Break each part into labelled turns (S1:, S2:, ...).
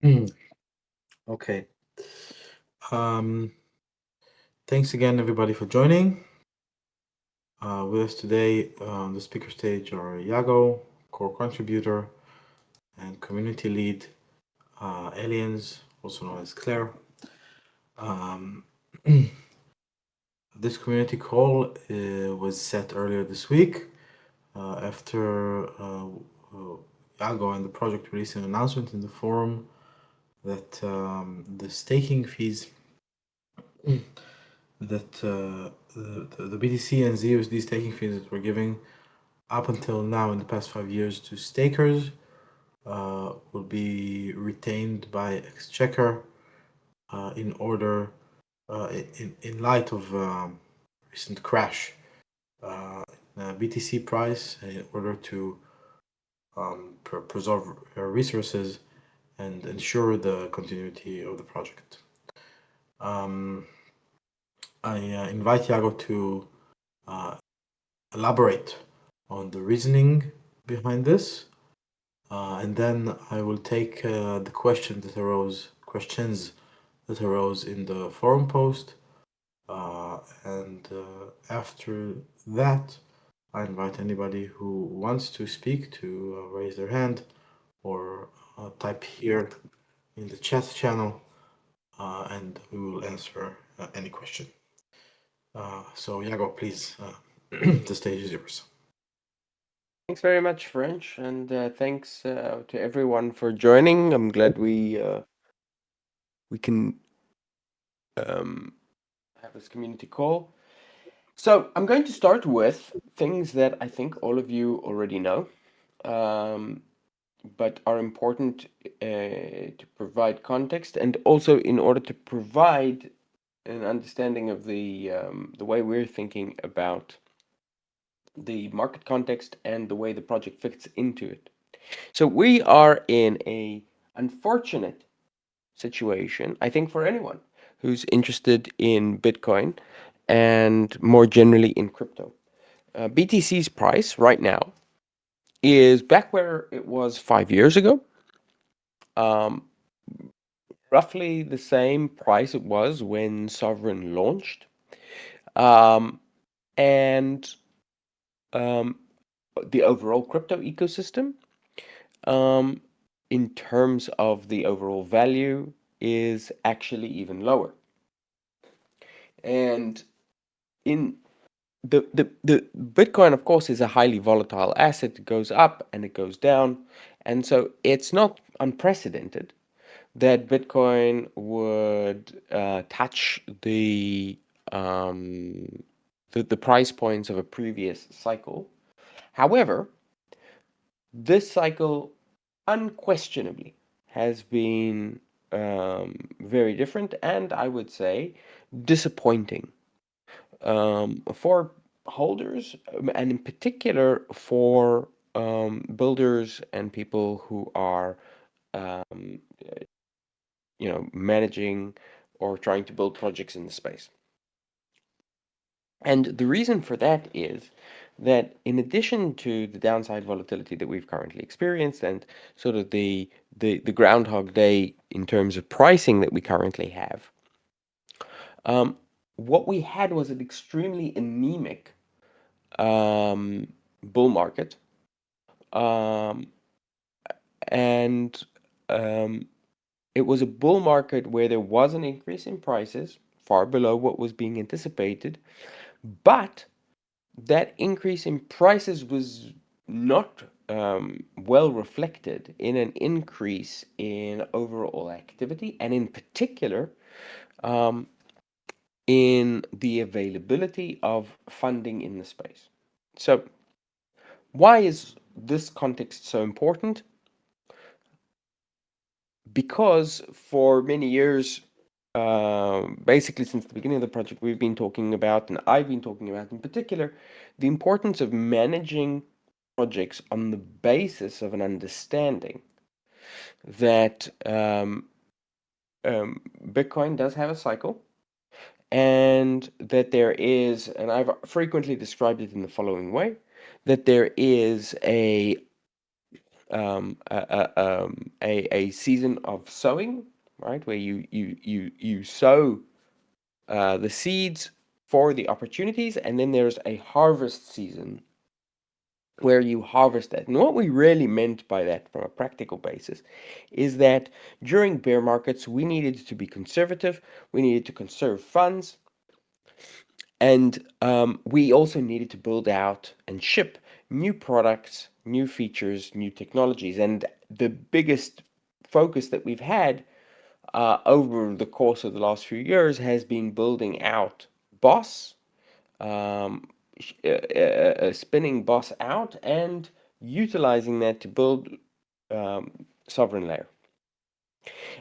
S1: Mm, Okay. Um, Thanks again, everybody, for joining. With us today on the speaker stage are Yago, core contributor and community lead, Aliens, also known as Claire. Um, this community call was set earlier this week after Yago and the project released an announcement in the forum that the staking fees that the BTC and ZUSD staking fees that we're giving up until now in the past 5 years to stakers will be retained by Exchequer in order, in light of recent crash BTC price, in order to preserve resources and ensure the continuity of the project. I invite Yago to uh, elaborate on the reasoning behind this, and then I will take the questions that arose in the forum post, and after that, I invite anybody who wants to speak to raise their hand or type here in the chat channel, and we will answer any question. So, Yago, please, the stage is yours.
S2: Thanks very much, French, and thanks to everyone for joining. I'm glad we can um, have this community call. So I'm going to start with things that I think all of you already know, um, but are important to provide context, and also in order to provide an understanding of the way we're thinking about the market context and the way the project fits into it. So we are in a unfortunate situation, I think, for anyone who's interested in Bitcoin and more generally in crypto. BTC's price right now is back where it was 5 years ago. Um, Roughly the same price it was when Sovryn launched. Um, and um, the overall crypto ecosystem, um, in terms of the overall value, is actually even lower. And in the Bitcoin, of course, is a highly volatile asset. It goes up and it goes down. And so it's not unprecedented that Bitcoin would touch um, the price points of a previous cycle. However, this cycle unquestionably has been very different and I would say disappointing for holders, and in particular for builders and people who are, um, managing or trying to build projects in the space. And the reason for that is that in addition to the downside volatility that we've currently experienced and sort of the Groundhog Day in terms of pricing that we currently have, um, what we had was an extremely anemic bull market, um, and um, it was a bull market where there was an increase in prices far below what was being anticipated, but that increase in prices was not well reflected in an increase in overall activity, and in particular, um, in the availability of funding in the space. So, why is this context so important? Because for many years, basically since the beginning of the project, we've been talking about, and I've been talking about in particular, the importance of managing projects on the basis of an understanding that Bitcoin does have a cycle, and that there is, and I've frequently described it in the following way, that there is a season of sowing, right, where you sow the seeds for the opportunities, and then there's a harvest season where you harvest that. And what we really meant by that from a practical basis is that during bear markets, we needed to be conservative, we needed to conserve funds, and we also needed to build out and ship new products, new features, new technologies. And the biggest focus that we've had over the course of the last few years has been building out Boss, um, spinning Boss out and utilizing that to build Sovryn layer.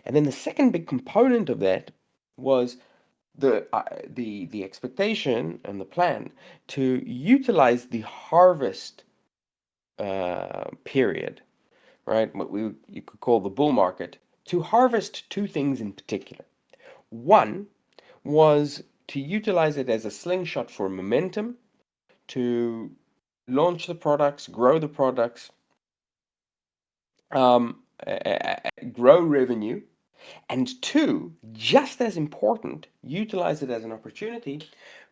S2: And then the second big component of that was the expectation and the plan to utilize the harvest period, right? What you could call the bull market, to harvest two things in particular. One was to utilize it as a slingshot for momentum, to launch the products, grow the products, grow revenue, and two, just as important, utilize it as an opportunity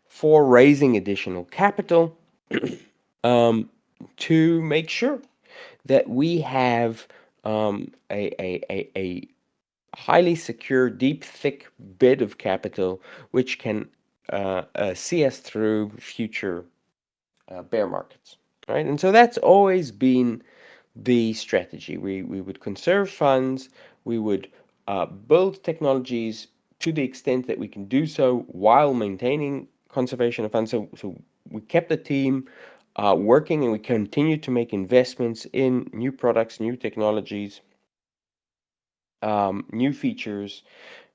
S2: for raising additional capital um, to make sure that we have a highly secure, deep, thick bed of capital which can see us through future bear markets, right? And so that's always been the strategy. We would conserve funds, we would build technologies to the extent that we can do so while maintaining conservation of funds. So we kept the team working, and we continue to make investments in new products, new technologies, new features.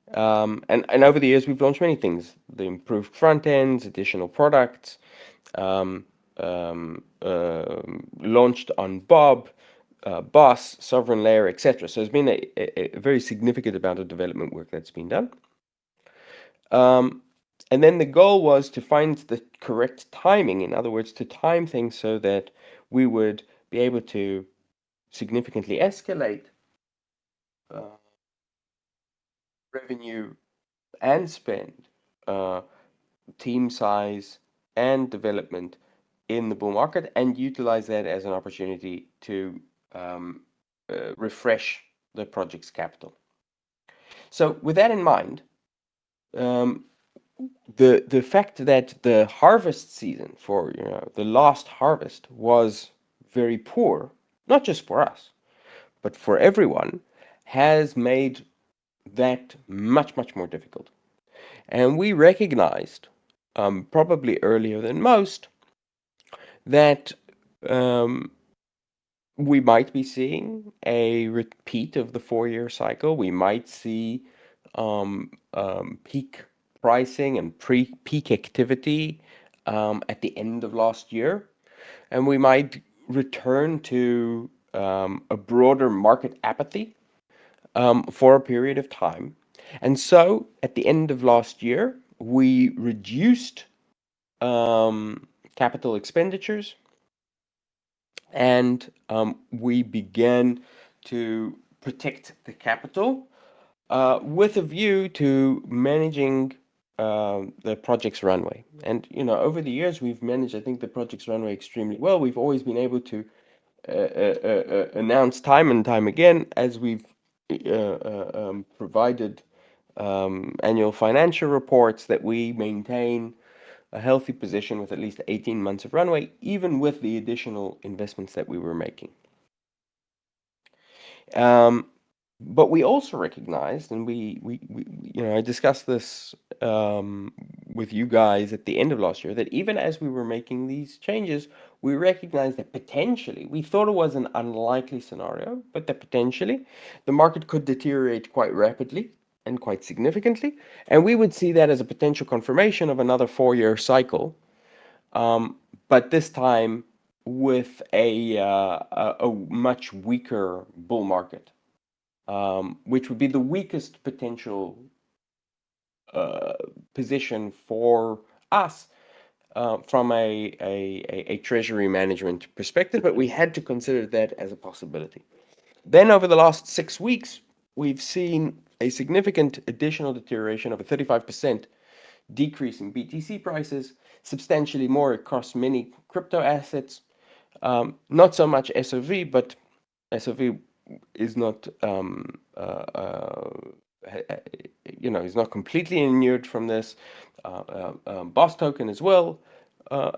S2: And over the years, we've launched many things: the improved front ends, additional products, um, launched on Bob, Boss, Sovereign Layer, etc. So there's been a very significant amount of development work that's been done. And then the goal was to find the correct timing, in other words, to time things so that we would be able to significantly escalate uh, revenue and spend, uh, team size, and development in the bull market, and utilize that as an opportunity to refresh the project's capital. So, with that in mind, um, the fact that the harvest season for the last harvest was very poor, not just for us, but for everyone, has made that much more difficult. And we recognized, probably earlier than most, that um, we might be seeing a repeat of the 4-year cycle. We might see peak pricing and peak activity at the end of last year, and we might return to a broader market apathy for a period of time. And so, at the end of last year, we reduced capital expenditures, and we began to protect the capital with a view to managing the project's runway. And over the years, we've managed, I think, the project's runway extremely well. We've always been able to announce time and time again, as we've provided annual financial reports, that we maintain a healthy position with at least 18 months of runway, even with the additional investments that we were making. Um, but we also recognized, and I discussed this with you guys at the end of last year, that even as we were making these changes, we recognized that potentially, we thought it was an unlikely scenario, but that potentially the market could deteriorate quite rapidly and quite significantly, and we would see that as a potential confirmation of another 4-year cycle, but this time with a much weaker bull market, which would be the weakest potential position for us from a treasury management perspective, but we had to consider that as a possibility. Then over the last 6 weeks, we've seen a significant additional deterioration of a 35% decrease in BTC prices, substantially more across many crypto assets. Not so much SOV, but SOV is not, is not completely inured from this. Boss token as well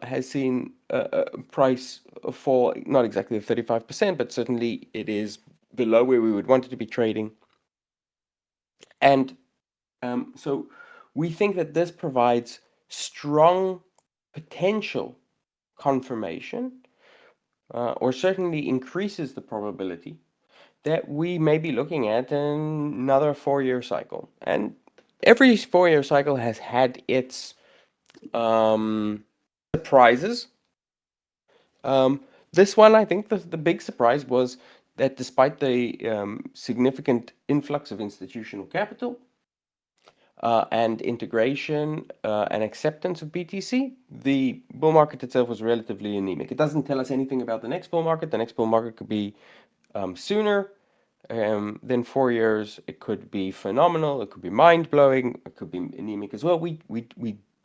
S2: has seen a price fall, not exactly 35%, but certainly it is below where we would want it to be trading. And so we think that this provides strong potential confirmation, or certainly increases the probability that we may be looking at another 4-year cycle. And every 4-year cycle has had its surprises. This one, I think the big surprise was that despite the significant influx of institutional capital and integration and acceptance of BTC, the bull market itself was relatively anemic. It doesn't tell us anything about the next bull market. The next bull market could be sooner than 4 years. It could be phenomenal. It could be mind-blowing. It could be anemic as well. We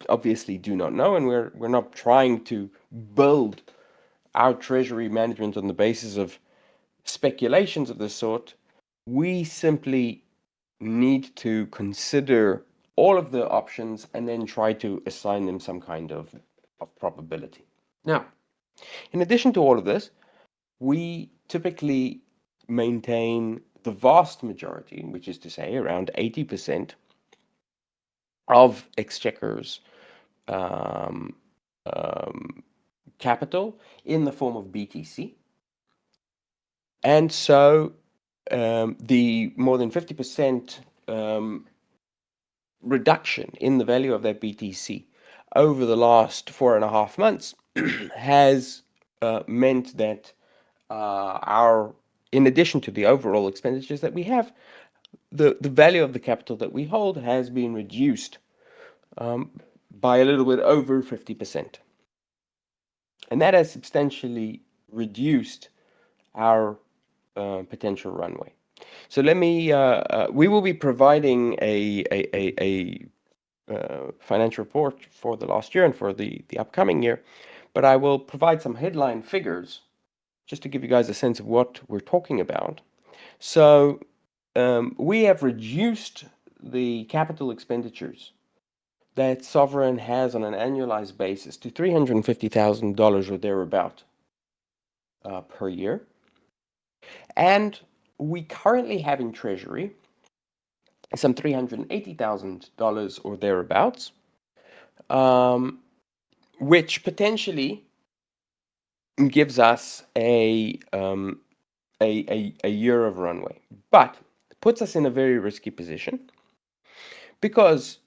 S2: obviously do not know, and we're not trying to build our treasury management on the basis of speculations of this sort. We simply need to consider all of the options and then try to assign them some kind of probability. Now, in addition to all of this, we typically maintain the vast majority, which is to say around 80% of Exchequer's um, capital in the form of BTC. And so the more than 50% reduction in the value of that BTC over the last 4.5 months has meant that in addition to the overall expenditures that we have, the value of the capital that we hold has been reduced by a little bit over 50%. And that has substantially reduced our potential runway. So we will be providing a financial report for the last year and for the upcoming year, but I will provide some headline figures just to give you guys a sense of what we're talking about. So we have reduced the capital expenditures that Sovryn has on an annualized basis to $350,000 or thereabout per year. And we currently have in treasury some $380,000 or thereabouts, which potentially gives us a year of runway, but it puts us in a very risky position because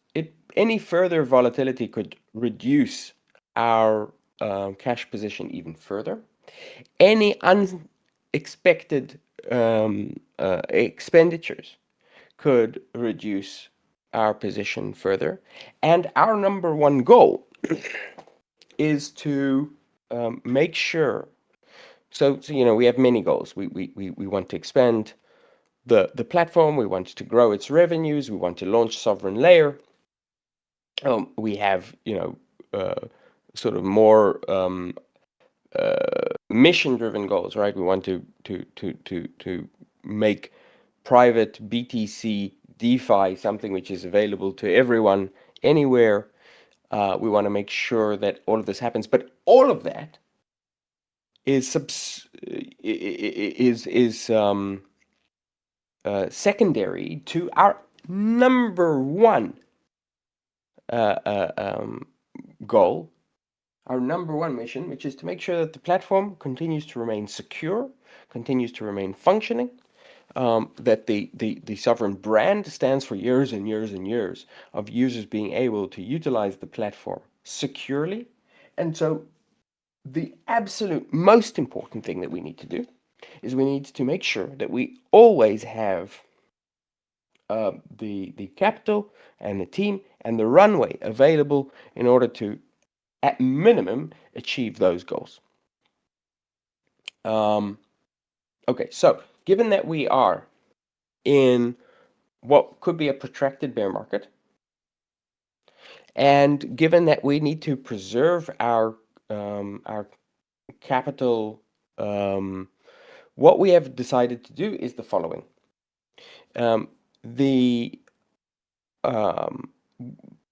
S2: any further volatility could reduce our cash position even further. Any unexpected expenditures could reduce our position further. And our number one goal is to make sure. So we have many goals. We want to expand the platform. We want to grow its revenues. We want to launch Sovryn Layer. We have sort of more mission-driven goals, right? We want to make private BTC DeFi something which is available to everyone anywhere. We want to make sure that all of this happens, but all of that is secondary to our number one goal, our number one mission, which is to make sure that the platform continues to remain secure, continues to remain functioning, that the Sovryn brand stands for years and years and years of users being able to utilize the platform securely. And so the absolute most important thing that we need to do is we need to make sure that we always have the capital and the team and the runway available in order to at minimum achieve those goals. Okay, so given that we are in what could be a protracted bear market, and given that we need to preserve our capital, what we have decided to do is the following. The um,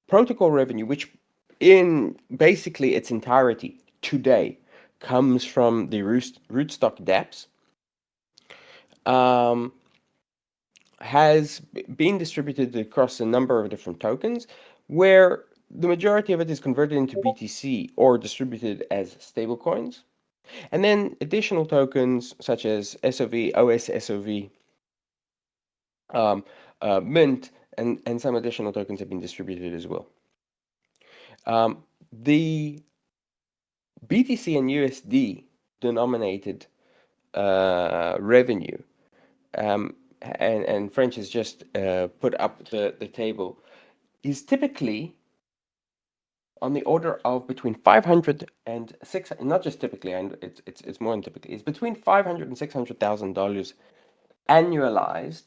S2: protocol revenue, which in basically its entirety today comes from the rootstock dApps, has been distributed across a number of different tokens, where the majority of it is converted into BTC or distributed as stablecoins. And then additional tokens such as SOV, OS SOV, Mint, and some additional tokens have been distributed as well. The BTC and USD denominated revenue, and French has just put up the table, is typically on the order of between 500 and 600, not just typically, and it's more than typically, it's between 500 and $600,000 annualized,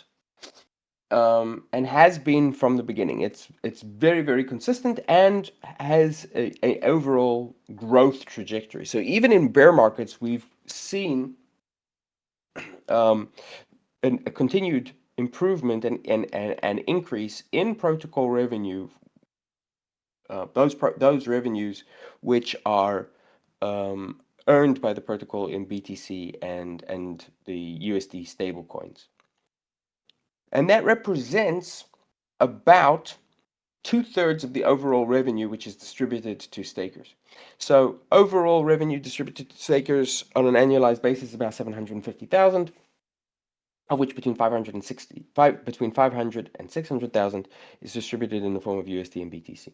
S2: and has been from the beginning. It's very, very consistent and has a overall growth trajectory. So even in bear markets, we've seen a continued improvement and increase in protocol revenue. Those revenues which are earned by the protocol in BTC and the USD stablecoins. And that represents about 2/3 of the overall revenue which is distributed to stakers. So overall revenue distributed to stakers on an annualized basis is about 750,000, of which between 500 and 600,000 is distributed in the form of USD and BTC.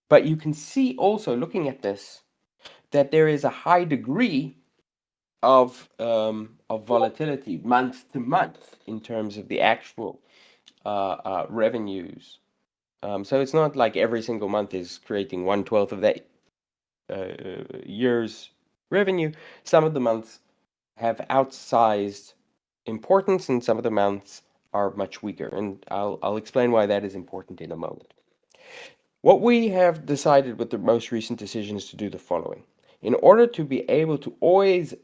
S2: But you can see also, looking at this, that there is a high degree of volatility month to month in terms of the actual revenues. So it's not like every single month is creating 1/12 of that year's revenue. Some of the months have outsized importance, and some of the months are much weaker. And I'll explain why that is important in a moment. What we have decided with the most recent decision is to do the following. In order to be able to always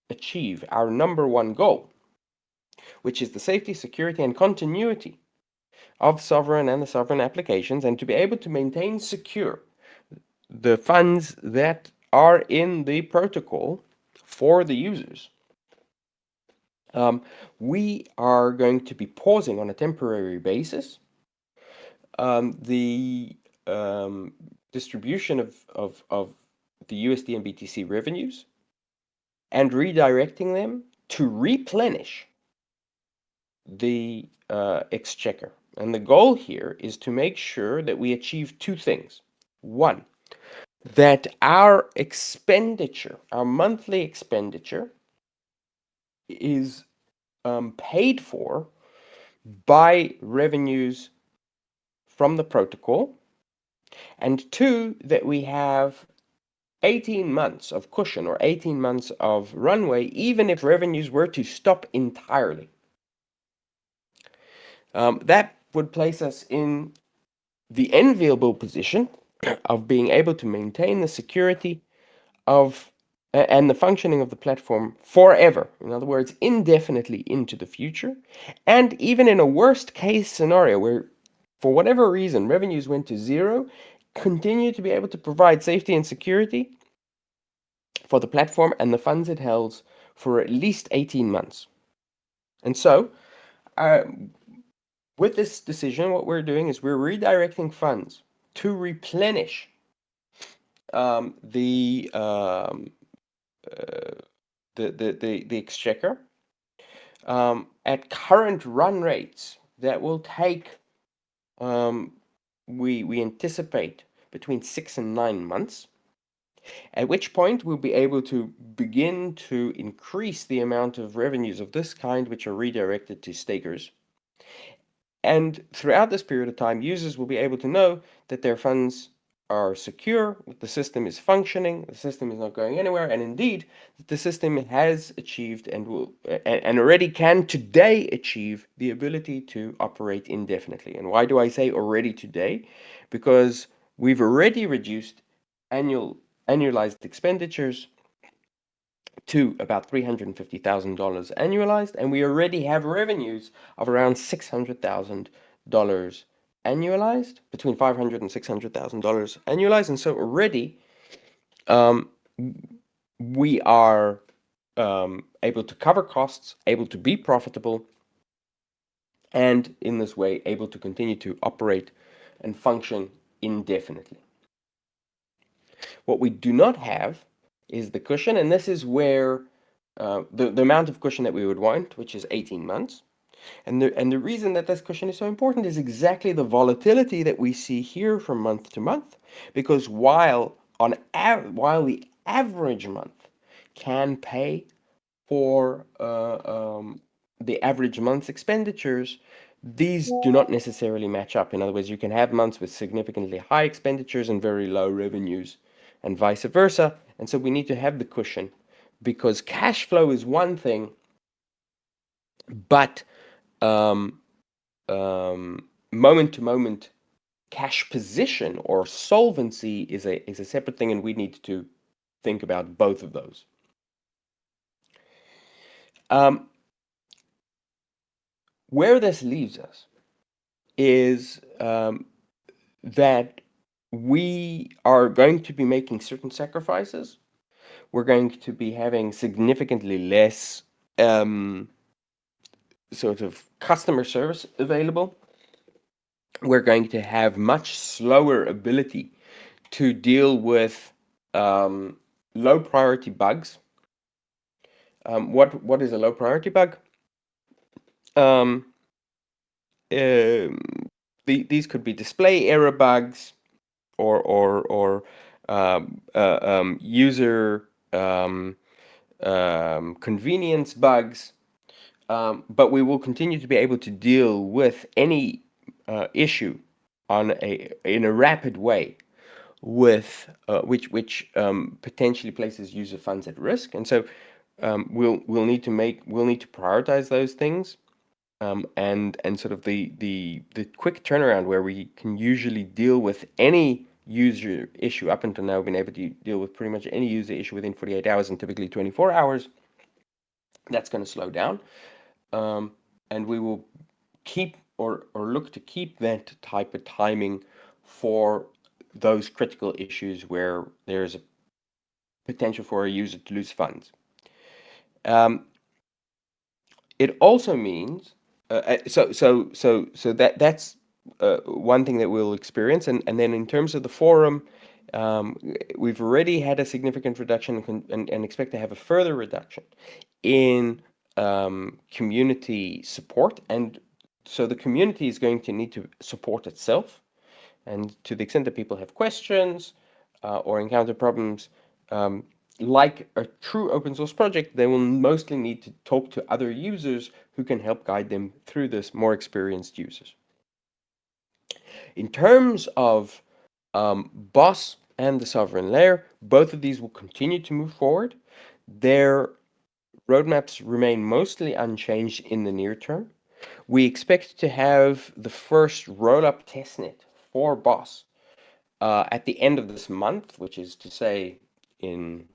S2: achieve our number one goal, which is the safety, security, and continuity of Sovryn and the Sovryn applications, and to be able to maintain secure the funds that are in the protocol for the users, we are going to be pausing on a temporary basis the distribution of the USD and BTC revenues and redirecting them to replenish the exchequer. And the goal here is to make sure that we achieve two things. One, that our expenditure, our monthly expenditure, is paid for by revenues from the protocol. And two, that we have 18 months of cushion or 18 months of runway, even if revenues were to stop entirely. That would place us in the enviable position of being able to maintain the security of and the functioning of the platform forever. In other words, indefinitely into the future. And even in a worst case scenario where, for whatever reason, revenues went to zero, continue to be able to provide safety and security for the platform and the funds it holds for at least 18 months. And so, with this decision, what we're doing is we're redirecting funds to replenish the exchequer at current run rates that will take, we anticipate, between 6 and 9 months, at which point we'll be able to begin to increase the amount of revenues of this kind which are redirected to stakers. And throughout this period of time, users will be able to know that their funds are secure, that the system is functioning, the system is not going anywhere, and indeed that the system has achieved and will and already can today achieve the ability to operate indefinitely. And why do I say already today? Because we've already reduced annualized expenditures to about $350,000 annualized, and we already have revenues of around $600,000 annualized, between $500,000 and $600,000 annualized, and so already um, we are able to cover costs, able to be profitable, and in this way able to continue to operate and function indefinitely. What we do not have is the cushion, and this is where the amount of cushion that we would want, which is 18 months. And the reason that this cushion is so important is exactly the volatility that we see here from month to month, because while the average month can pay for the average month's expenditures, these do not necessarily match up. In other words, you can have months with significantly high expenditures and very low revenues, and vice versa. And so we need to have the cushion, because cash flow is one thing, but um, moment to moment cash position or solvency is a separate thing, and we need to think about both of those. Um, where this leaves us is that we are going to be making certain sacrifices. We're going to be having significantly less sort of customer service available. We're going to have much slower ability to deal with low priority bugs. What is a low priority bug? Um, um, these could be display error bugs, or user convenience bugs. But we will continue to be able to deal with any issue in a rapid way, with which potentially places user funds at risk. And so we'll need to prioritize those things, and sort of the quick turnaround where we can usually deal with any user issue. Up until now, we've been able to deal with pretty much any user issue within 48 hours and typically 24 hours. That's going to slow down, and we will keep or look to keep that type of timing for those critical issues where there's a potential for a user to lose funds. Um, it also means that's one thing that we'll experience, and then in terms of the forum, we've already had a significant reduction, and expect to have a further reduction in community support, and so the community is going to need to support itself. And to the extent that people have questions or encounter problems, um, like a true open source project, they will mostly need to talk to other users who can help guide them through this, more experienced users. In terms of Boss and the Sovryn layer, both of these will continue to move forward. Their roadmaps remain mostly unchanged in the near term. We expect to have the first roll-up testnet for Boss at the end of this month, which is to say in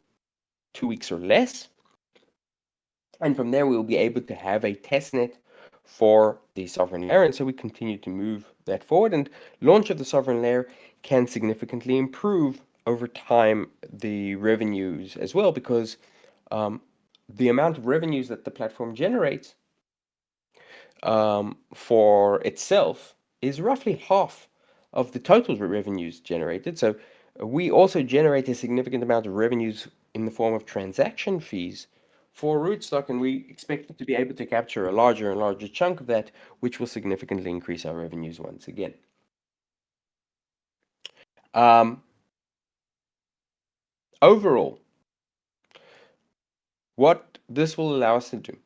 S2: 2 weeks or less. And from there, we will be able to have a testnet for the sovereign layer. And so we continue to move that forward. And launch of the sovereign layer can significantly improve over time the revenues as well, because the amount of revenues that the platform generates for itself is roughly half of the total revenues generated. So we also generate a significant amount of revenues in the form of transaction fees for Rootstock, and we expect to be able to capture a larger and larger chunk of that, which will significantly increase our revenues once again. Overall, what this will allow us to do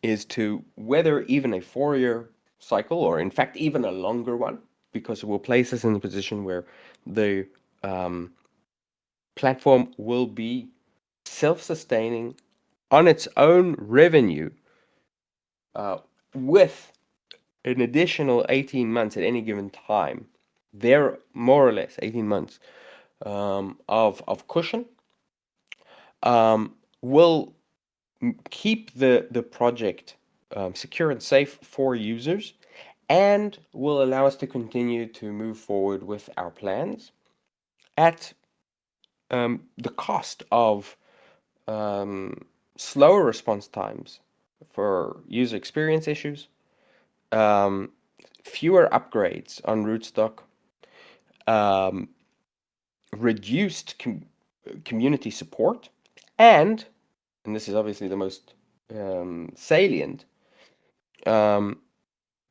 S2: is to weather even a 4-year cycle, or in fact, even a longer one, because it will place us in a position where the um, platform will be self-sustaining on its own revenue uh, with an additional 18 months at any given time. There, more or less 18 months of cushion will keep the project secure and safe for users, and will allow us to continue to move forward with our plans at the cost of slower response times for user experience issues, um, fewer upgrades on rootstock, um, reduced community support, and this is obviously the most salient, um,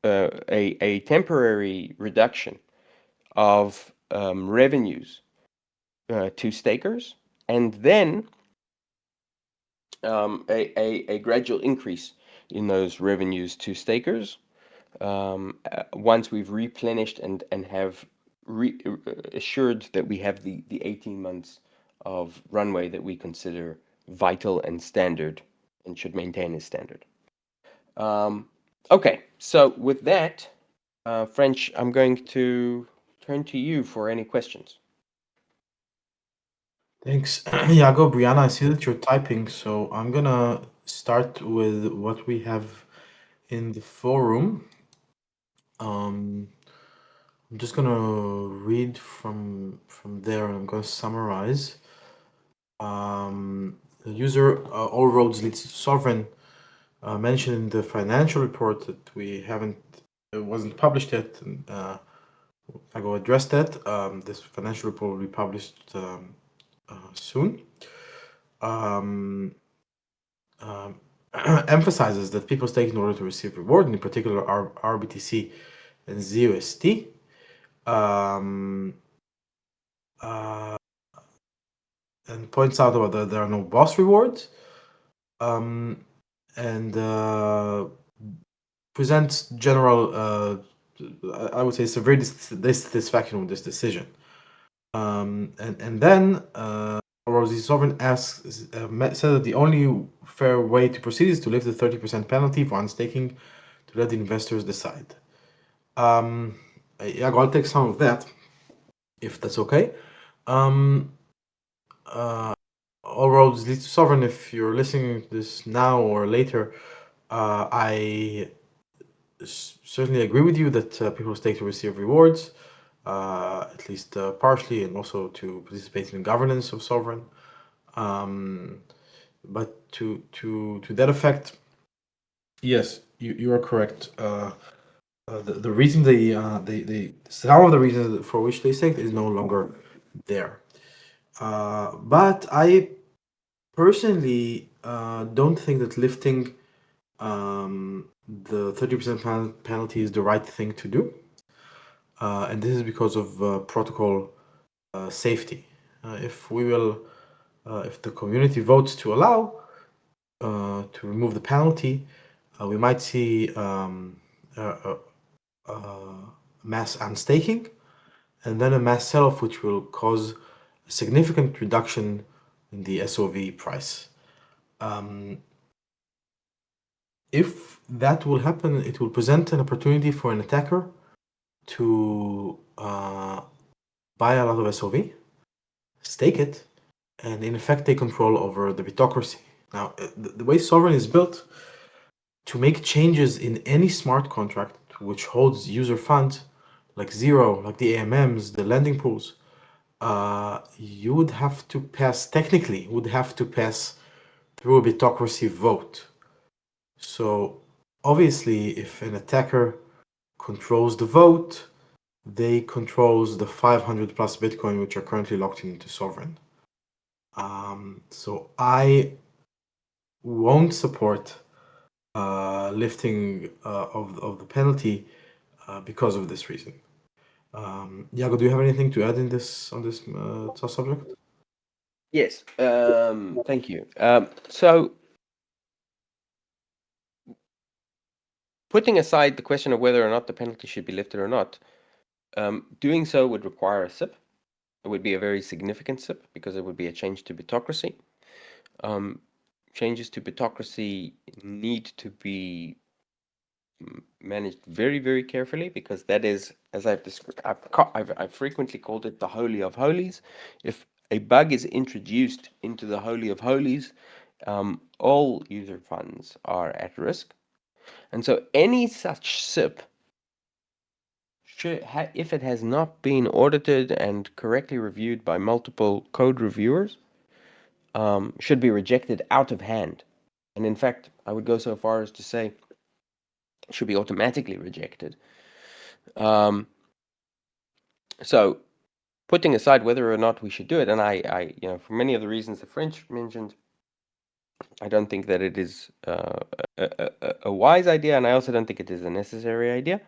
S2: a temporary reduction of revenues to stakers, and then a gradual increase in those revenues to stakers once we've replenished and have assured that we have the 18 months of runway that we consider vital and standard and should maintain as standard. Okay, so with that, French, I'm going to turn to you for any questions.
S1: Thanks. Iago, Brianna, I see that you're typing, so I'm gonna start with what we have in the forum. I'm just gonna read from there, and I'm gonna summarize. The user all roads leads to Sovereign mentioned in the financial report that we haven't, it wasn't published yet. And, I go address that. This financial report will be published soon. Um, emphasizes that people stake in order to receive reward, and in particular RBTC and ZUST. Um, uh, and points out about that there are no boss rewards. And presents general, I would say, severe dissatisfaction with this decision. And then Rosie Sovereign asks, said that the only fair way to proceed is to lift the 30% penalty for unstaking to let the investors decide. Yeah, I'll take some of that, if that's okay. All roads lead to Sovereign. If you're listening to this now or later, I certainly agree with you that people stake to receive rewards, at least partially, and also to participate in the governance of Sovereign. But to that effect, yes, you are correct. The reason they some of the reasons for which they staked is no longer there. But I personally don't think that lifting the 30% penalty is the right thing to do. And this is because of protocol safety. If the community votes to allow to remove the penalty, we might see mass unstaking and then a mass sell-off, which will cause a significant reduction in the SOV price. If that will happen, it will present an opportunity for an attacker to buy a lot of SOV, stake it, and in effect take control over the bitocracy. Now, the way Sovereign is built, to make changes in any smart contract which holds user funds, like Zero, like the AMMs, the lending pools, you would have to pass, technically, would have to pass through a bitocracy vote. So, obviously, if an attacker controls the vote, they controls the 500 plus Bitcoin which are currently locked into Sovereign. So I won't support lifting of the penalty because of this reason. Iago, do you have anything to add in this on this subject?
S2: Yes, thank you. So putting aside the question of whether or not the penalty should be lifted or not, doing so would require a SIP. It would be a very significant SIP because it would be a change to bitocracy. Changes to bitocracy need to be managed very, very carefully because that is, as I've described, I've frequently called it the holy of holies. If a bug is introduced into the holy of holies, all user funds are at risk. And so any such SIP, if it has not been audited and correctly reviewed by multiple code reviewers, should be rejected out of hand. And in fact, I would go so far as to say it should be automatically rejected. So putting aside whether or not we should do it, and for many of the reasons the French mentioned, I don't think that it is a wise idea, and I also don't think it is a necessary idea.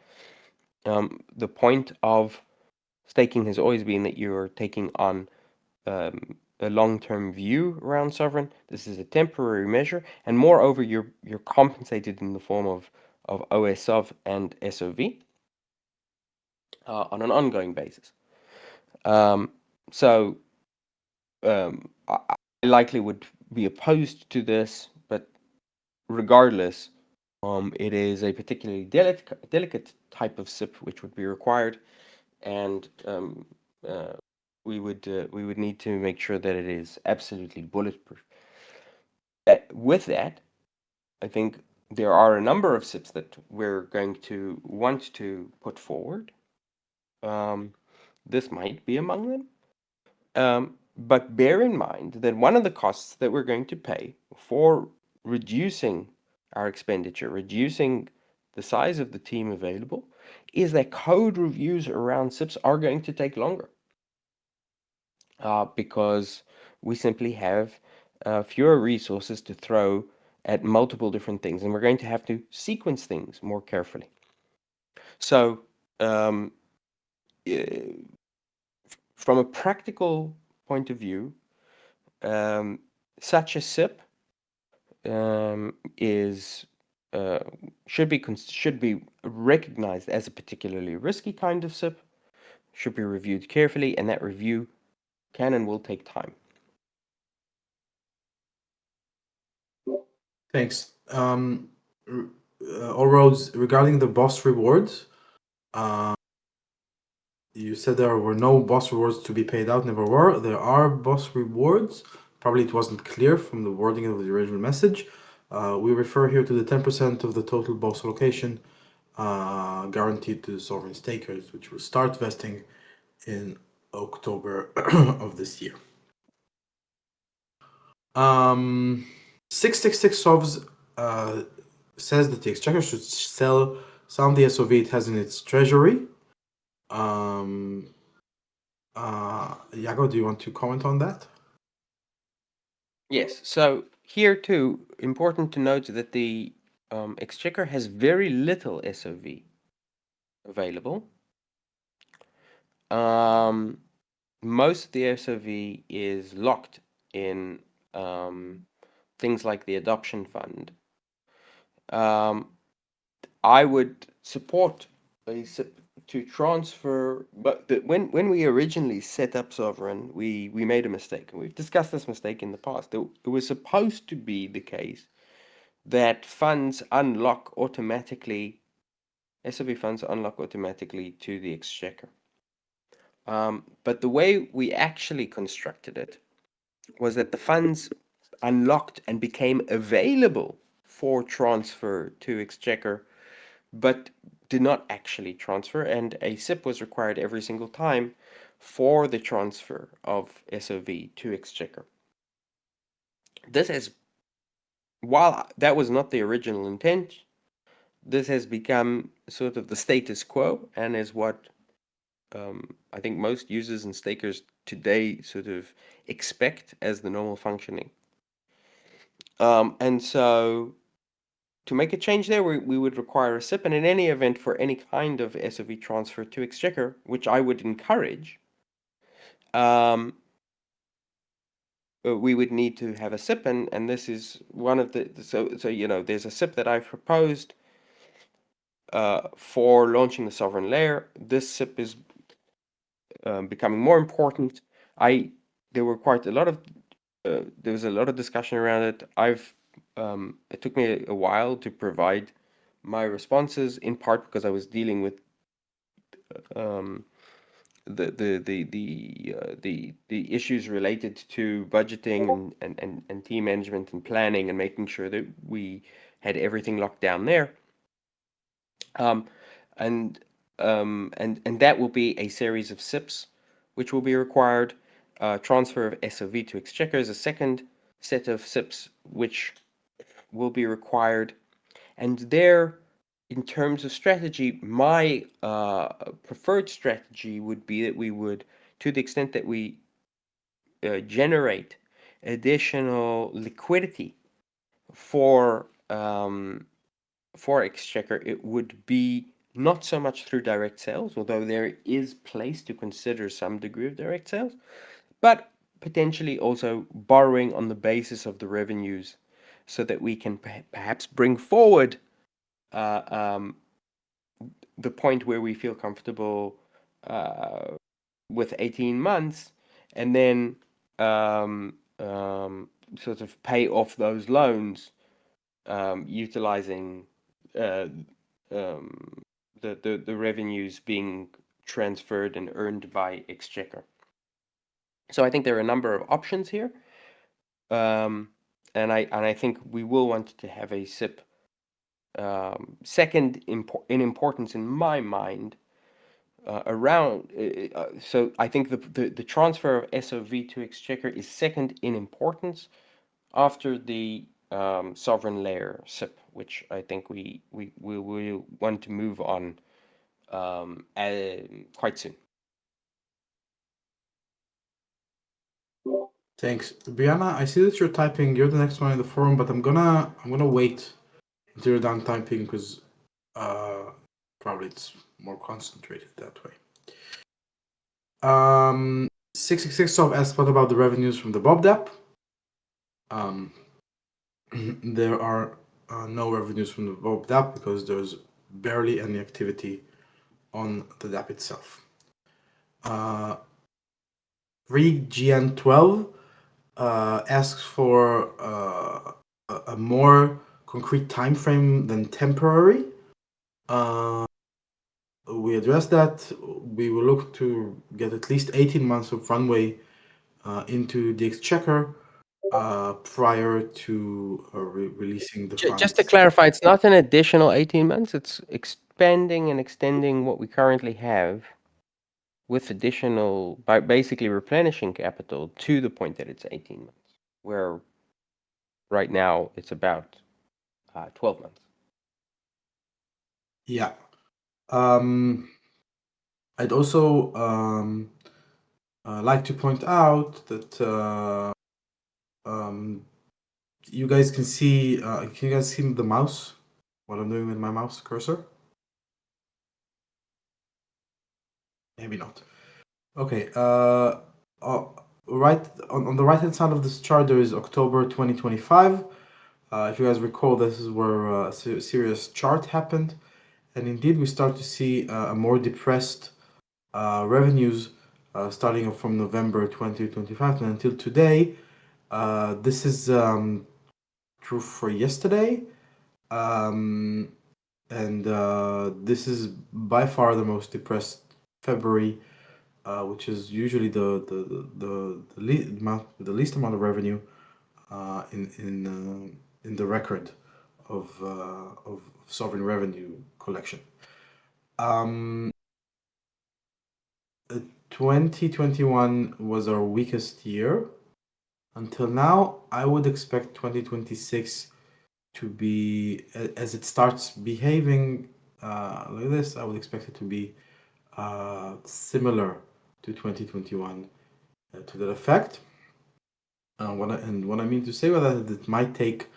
S2: The point of staking has always been that you're taking on a long-term view around Sovryn. This is a temporary measure, and moreover, you're compensated in the form of OSOV and SOV on an ongoing basis. So I likely would be opposed to this, but regardless, it is a particularly delicate type of SIP which would be required, and we would need to make sure that it is absolutely bulletproof. With that, I think there are a number of SIPs that we're going to want to put forward. This might be among them. But bear in mind that one of the costs that we're going to pay for reducing our expenditure, reducing the size of the team available, is that code reviews around SIPs are going to take longer because we simply have fewer resources to throw at multiple different things, and we're going to have to sequence things more carefully. So, um, from a practical point of view, such a SIP is should be recognized as a particularly risky kind of SIP, should be reviewed carefully, and that review can and will take time.
S1: Thanks. All roads regarding the boss rewards. You said there were no boss rewards to be paid out. Never were. There are boss rewards. Probably it wasn't clear from the wording of the original message. We refer here to the 10% of the total boss allocation guaranteed to sovereign stakers, which will start vesting in October of this year. 666 Sovs says that the exchequer should sell some of the SOV it has in its treasury. Yago, do you want to comment on that?
S2: Yes, so here too, important to note that the exchequer has very little SOV available. Most of the SOV is locked in things like the adoption fund. I would support a SIP to transfer, but when we originally set up Sovereign, we made a mistake, and we've discussed this mistake in the past. It was supposed to be the case that funds unlock automatically, SOV funds unlock automatically to the exchequer. But the way we actually constructed it was that the funds unlocked and became available for transfer to exchequer, but did not actually transfer, and a SIP was required every single time for the transfer of SOV to exchequer. This has, while that was not the original intent, this has become sort of the status quo and is what I think most users and stakers today sort of expect as the normal functioning. And so to make a change there, we would require a SIP, and in any event, for any kind of SOV transfer to exchequer, which I would encourage, we would need to have a SIP, and this is one of the, so there's a SIP that I've proposed for launching the sovereign layer. This SIP is becoming more important. There were quite a lot of there was a lot of discussion around it. It took me a while to provide my responses, in part because I was dealing with um, the issues related to budgeting and team management and planning and making sure that we had everything locked down there. Um, and and that will be a series of SIPs, which will be required. Transfer of SOV to Exchequer is a second set of SIPs, which will be required. And there, in terms of strategy, my preferred strategy would be that we would, to the extent that we generate additional liquidity for Exchequer, it would be not so much through direct sales, although there is place to consider some degree of direct sales, but potentially also borrowing on the basis of the revenues so that we can perhaps bring forward uh, um, the point where we feel comfortable uh, with 18 months and then sort of pay off those loans utilizing uh, um, the revenues being transferred and earned by Exchequer. So I think there are a number of options here, um, and I think we will want to have a SIP second in importance in my mind around. So I think the transfer of SOV to Exchequer is second in importance after the sovereign layer SIP, which I think we will want to move on quite soon.
S1: Thanks, Brianna. I see that you're typing. You're the next one in the forum, but I'm gonna wait until you're done typing because uh, probably it's more concentrated that way. 666 of asked what about the revenues from the Bob Dap? There are no revenues from the Bob Dap because there's barely any activity on the DApp itself. 3GN12 asks for a more concrete time frame than temporary. We addressed that. We will look to get at least 18 months of runway into the Exchequer prior to releasing the
S2: Just to
S1: funds.
S2: clarify, it's not an additional 18 months. It's expanding and extending what we currently have with additional, by basically replenishing capital to the point that it's 18 months, where right now it's about 12 months.
S1: Yeah. I'd also like to point out that you guys can see. Can you guys see the mouse? What I'm doing with my mouse cursor? Maybe not. Okay. Right on the right hand side of this chart, there is October 2025. If you guys recall, this is where a serious chart happened, and indeed we start to see a more depressed revenues starting from November 2025 and until today. This is true for yesterday, and this is by far the most depressed February, which is usually the least amount of revenue in the record of sovereign revenue collection. 2021 was our weakest year until now. I would expect 2026 to be, as it starts behaving like this, I would expect it to be similar to 2021 to that effect. What I mean to say by that is it might take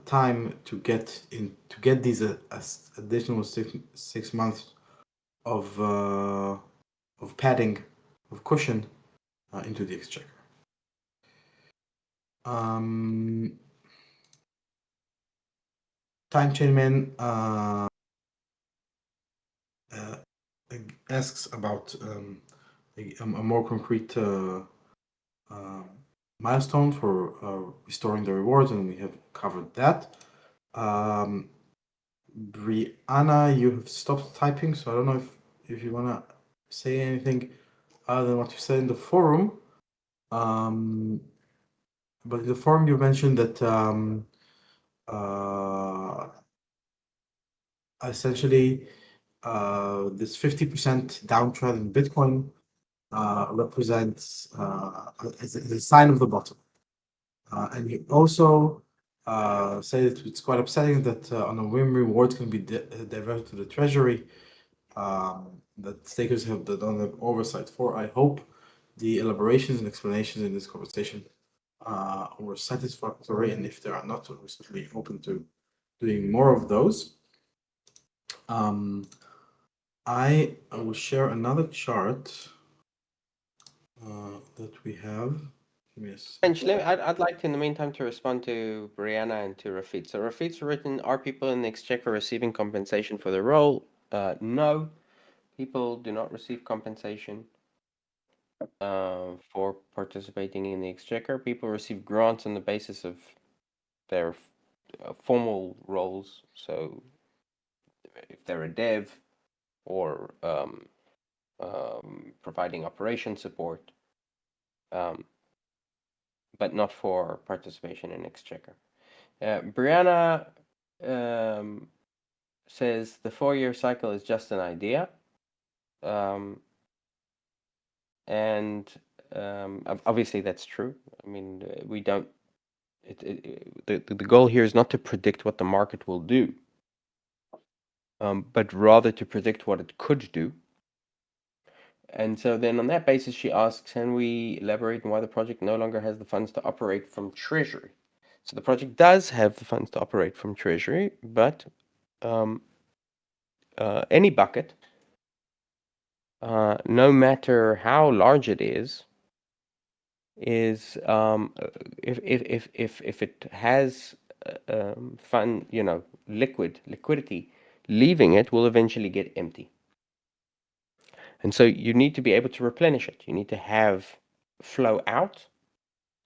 S1: time to get these additional 6 months of padding, of cushion into the Exchequer. Time chain man asks about a more concrete uh, milestone for restoring the rewards, and we have covered that. Um, Brianna, you have stopped typing, so I don't know if you wanna say anything other than what you said in the forum. Um, but in the forum, you mentioned that uh, essentially this 50% downtrend in Bitcoin represents is a sign of the bottom. And you also say that it's quite upsetting that on a whim rewards can be diverted to the treasury that stakers have don't have oversight for. I hope the elaborations and explanations in this conversation were satisfactory, and if they are not, we're certainly open to doing more of those. Um, I will share another chart that we have. Give me a
S2: Essentially,
S1: second.
S2: I'd like to, in the meantime, to respond to Brianna and to Rafid. So Rafid's written, are people in the exchequer receiving compensation for their role? No, people do not receive compensation for participating in the exchequer. People receive grants on the basis of their formal roles. So if they're a dev or providing operation support, um, but not for participation in exchequer. Brianna um, says the 4-year cycle is just an idea, um, and obviously that's true. I mean, we don't. The goal here is not to predict what the market will do, but rather to predict what it could do. And so then on that basis, she asks, can we elaborate on why the project no longer has the funds to operate from Treasury? So the project does have the funds to operate from Treasury, but um, any bucket, no matter how large it is if it has fund, liquidity, leaving it will eventually get empty. And so you need to be able to replenish it. You need to have flow out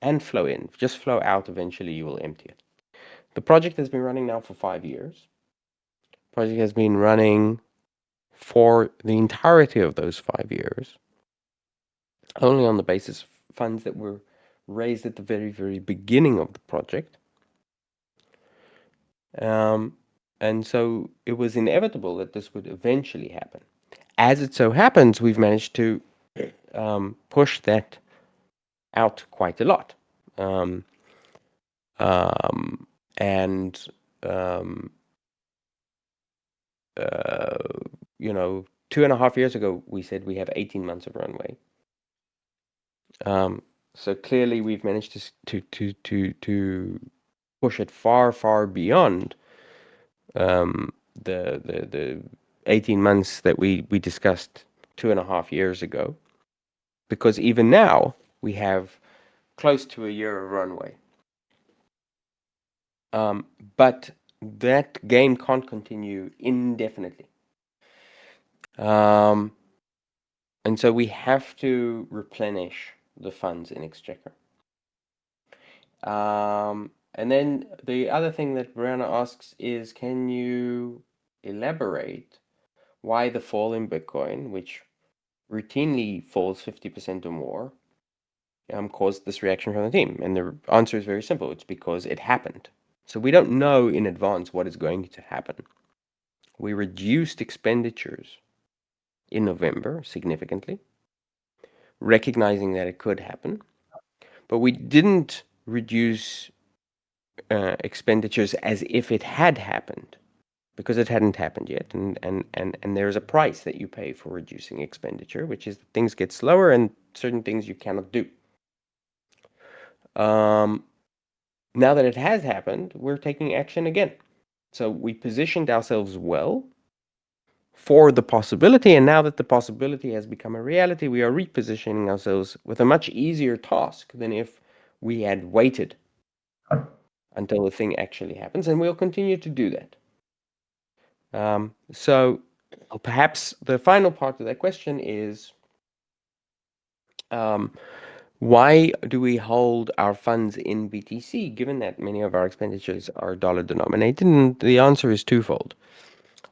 S2: and flow in. Just flow out, eventually you will empty it. The project has been running now for 5 years. The project has been running for the entirety of those 5 years, only on the basis of funds that were raised at the very, very beginning of the project. And so it was inevitable that this would eventually happen. As it so happens, we've managed to push that out quite a lot. Um, um, and, um, uh, 2.5 years ago, we said we have 18 months of runway. So clearly, we've managed to push it far, far beyond the 18 months that we discussed 2.5 years ago, because even now we have close to a year of runway. But that game can't continue indefinitely. And so we have to replenish the funds in Exchequer. And then the other thing that Brianna asks is, can you elaborate why the fall in Bitcoin, which routinely falls 50% or more, caused this reaction from the team? And the answer is very simple. It's because it happened. So we don't know in advance what is going to happen. We reduced expenditures in November significantly, recognizing that it could happen, but we didn't reduce expenditures as if it had happened, because it hadn't happened yet. And there's a price that you pay for reducing expenditure, which is that things get slower and certain things you cannot do. Now that it has happened, we're taking action again. So we positioned ourselves well for the possibility, and now that the possibility has become a reality, we are repositioning ourselves with a much easier task than if we had waited until the thing actually happens, and we'll continue to do that. So Perhaps the final part of that question is, um, why do we hold our funds in BTC given that many of our expenditures are dollar denominated? And the answer is twofold.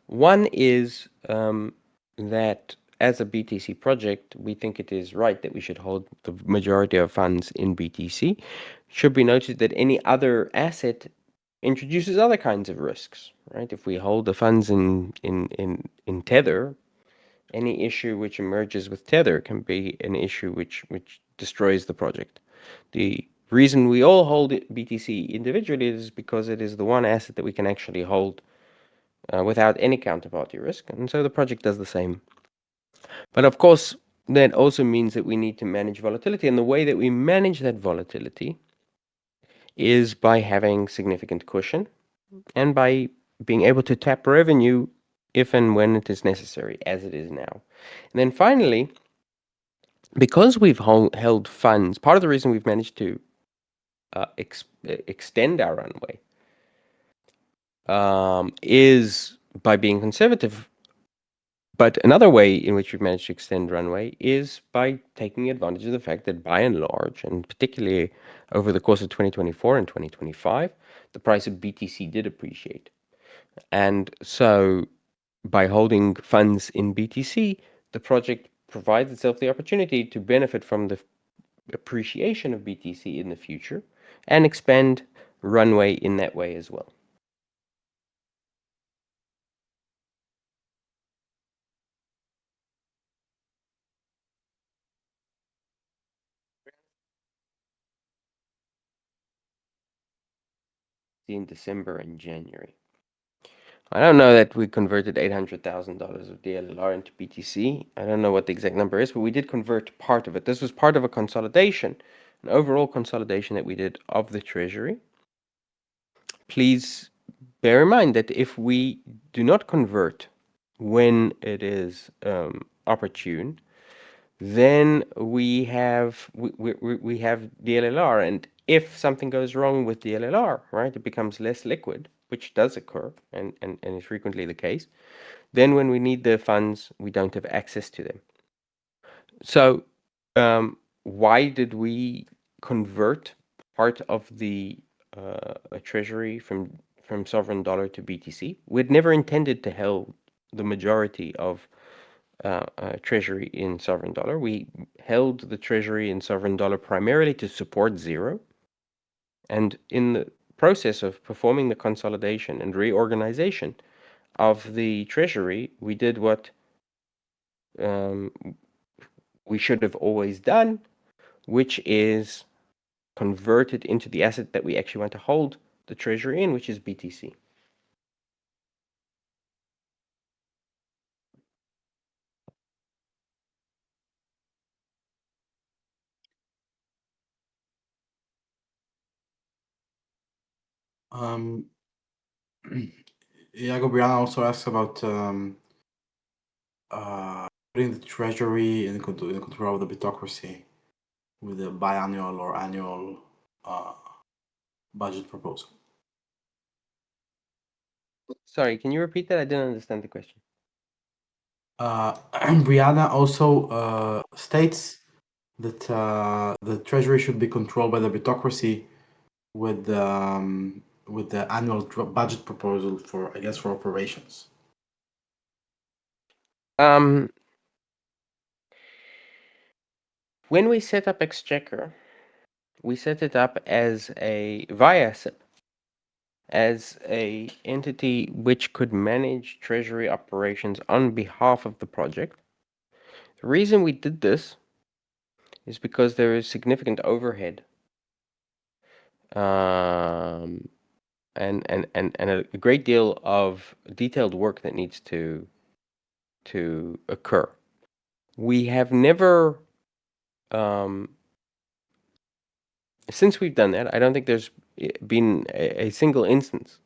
S2: One is that as a BTC project, we think it is right that we should hold the majority of funds in BTC. It should be noted that any other asset introduces other kinds of risks, right? If we hold the funds in Tether, any issue which emerges with Tether can be an issue which destroys the project. The reason we all hold BTC individually is because it is the one asset that we can actually hold without any counterparty risk, and so the project does the same. But of course, that also means that we need to manage volatility, and the way that we manage that volatility is by having significant cushion and by being able to tap revenue if and when it is necessary, as it is now. And then finally, because we've held funds, part of the reason we've managed to extend our runway is by being conservative. But another way in which we've managed to extend runway is by taking advantage of the fact that by and large, and particularly over the course of 2024 and 2025, the price of BTC did appreciate. And so by holding funds in BTC, the project provides itself the opportunity to benefit from the appreciation of BTC in the future and expand runway in that way as well. In December and January. I don't know that we converted $800,000 of DLLR into BTC. I don't know what the exact number is, but we did convert part of it. This was part of a consolidation, an overall consolidation that we did of the treasury. Please bear in mind that if we do not convert when it is opportune, then we have DLLR, and if something goes wrong with DLLR, right, it becomes less liquid, which does occur and is frequently the case. Then when we need the funds, we don't have access to them. So why did we convert part of the treasury from sovereign dollar to BTC? We'd never intended to hold the majority of treasury in sovereign dollar. We held the treasury in sovereign dollar primarily to support zero. And in the process of performing the consolidation and reorganization of the treasury, we did what um, we should have always done, which is convert it into the asset that we actually want to hold the treasury in, which is BTC.
S1: Um, Iago Brianna also asks about putting the treasury in control of the bitocracy with a biannual or annual uh, budget proposal.
S2: Sorry, can you repeat that? I didn't understand the question.
S1: Brianna also states that the treasury should be controlled by the bitocracy with the annual budget proposal for, I guess, for operations.
S2: When we set up Exchequer, we set it up as a via SIP, as a entity which could manage treasury operations on behalf of the project. The reason we did this is because there is significant overhead and a great deal of detailed work that needs to occur. We have never, since we've done that, I don't think there's been a single instance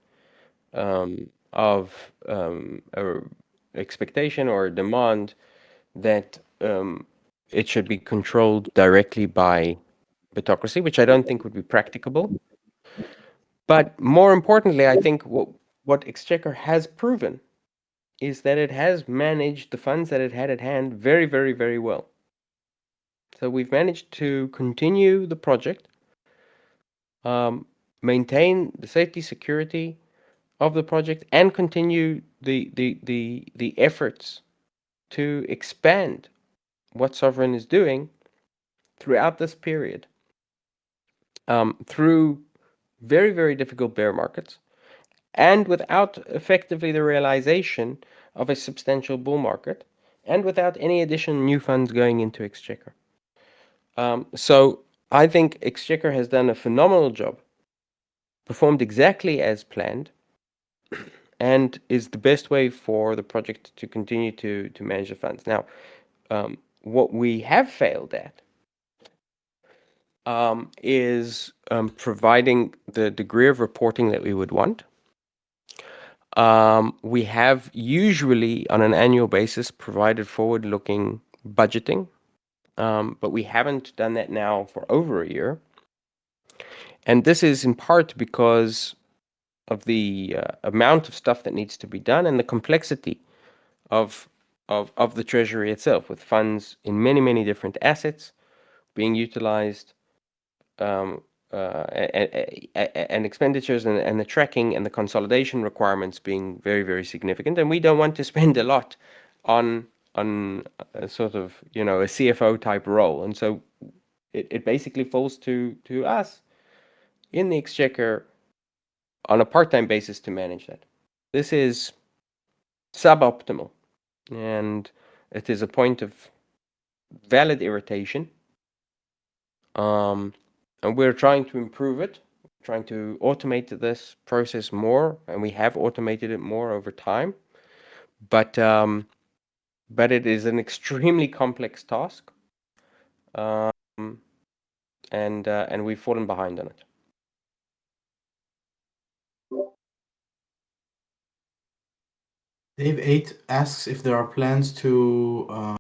S2: of a expectation or a demand that it should be controlled directly by bitocracy, which I don't think would be practicable. But more importantly, I think what Exchequer has proven is that it has managed the funds that it had at hand very, very, very well. So we've managed to continue the project, maintain the safety, security of the project, and continue the efforts to expand what Sovryn is doing throughout this period, through very, very difficult bear markets, and without effectively the realization of a substantial bull market, and without any additional new funds going into Exchequer. So I think Exchequer has done a phenomenal job, performed exactly as planned, and is the best way for the project to continue to manage the funds. Now, what we have failed at is providing the degree of reporting that we would want. We have usually, on an annual basis, provided forward-looking budgeting, but we haven't done that now for over a year. And this is in part because of the amount of stuff that needs to be done and the complexity of the treasury itself, with funds in many, many different assets being utilized, and expenditures and the tracking and the consolidation requirements being very, very significant. And we don't want to spend a lot on a sort of, a CFO type role. And so it basically falls to us in the Exchequer on a part-time basis to manage that. This is suboptimal, and it is a point of valid irritation. And we're trying to improve it, trying to automate this process more, and we have automated it more over time. But it is an extremely complex task, um, and we've fallen behind on it.
S1: Dave 8 asks if there are plans to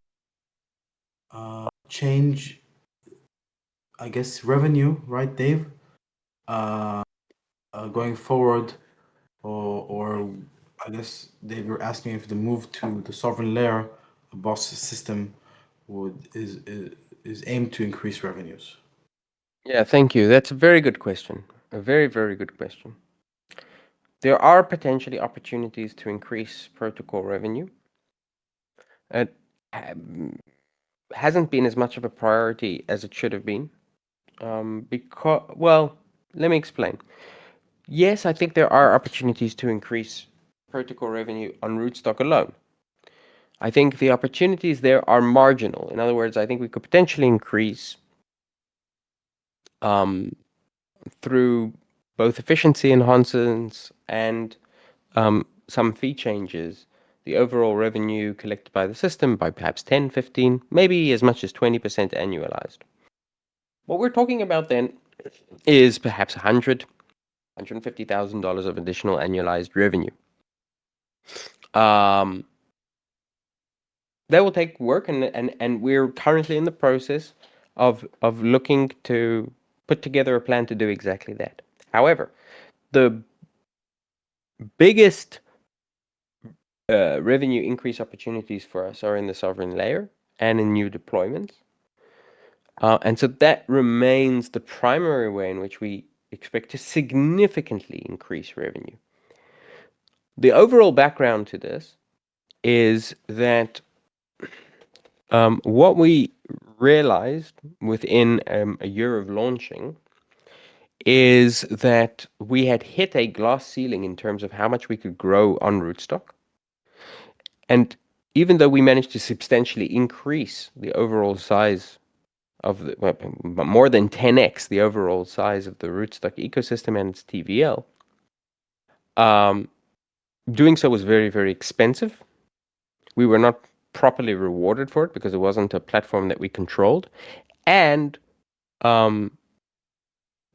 S1: change, I guess, revenue, right, Dave? Going forward, or I guess Dave, you're asking if the move to the sovereign layer, a boss system, is aimed to increase revenues.
S2: Yeah, thank you. That's a very good question. A very, very good question. There are potentially opportunities to increase protocol revenue. It hasn't been as much of a priority as it should have been. Well, let me explain. Yes, I think there are opportunities to increase protocol revenue on rootstock alone. I think the opportunities there are marginal. In other words, I think we could potentially increase through both efficiency enhancements and some fee changes, the overall revenue collected by the system by perhaps 10, 15, maybe as much as 20% annualized. What we're talking about then is perhaps $150,000 of additional annualized revenue. That will take work, and we're currently in the process of looking to put together a plan to do exactly that. However, the biggest revenue increase opportunities for us are in the sovereign layer and in new deployments. And so that remains the primary way in which we expect to significantly increase revenue. The overall background to this is that what we realized within a year of launching is that we had hit a glass ceiling in terms of how much we could grow on rootstock. And even though we managed to substantially increase the overall size of more than 10x the overall size of the rootstock ecosystem and its TVL, doing so was very, very expensive. We were not properly rewarded for it because it wasn't a platform that we controlled. And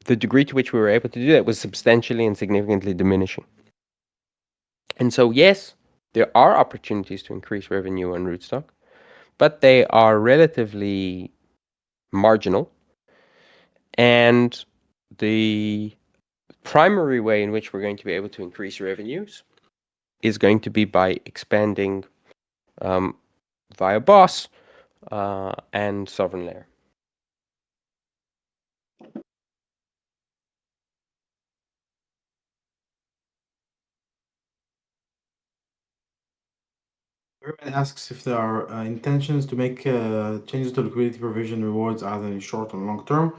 S2: the degree to which we were able to do that was substantially and significantly diminishing. And so, yes, there are opportunities to increase revenue on rootstock, but they are relatively marginal. And the primary way in which we're going to be able to increase revenues is going to be by expanding via Boss and Sovryn Layer.
S1: Everyone asks if there are intentions to make changes to liquidity provision rewards either in short or long term.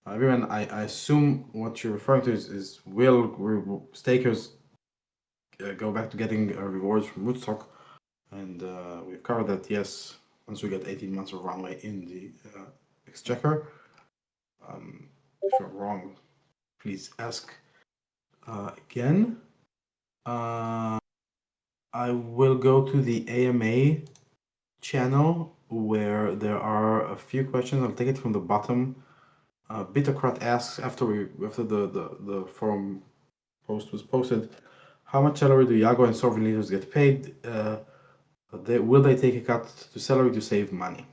S1: Everyone, I assume what you're referring to is will stakers go back to getting rewards from Rootstock? And we've covered that, yes, once we get 18 months of runway in the exchequer. If you're wrong, please ask again. I will go to the AMA channel where there are a few questions. I'll take it from the bottom. Bitocrat asks after the forum post was posted, how much salary do Yago and Sovereign leaders get paid? Will they take a cut to salary to save money?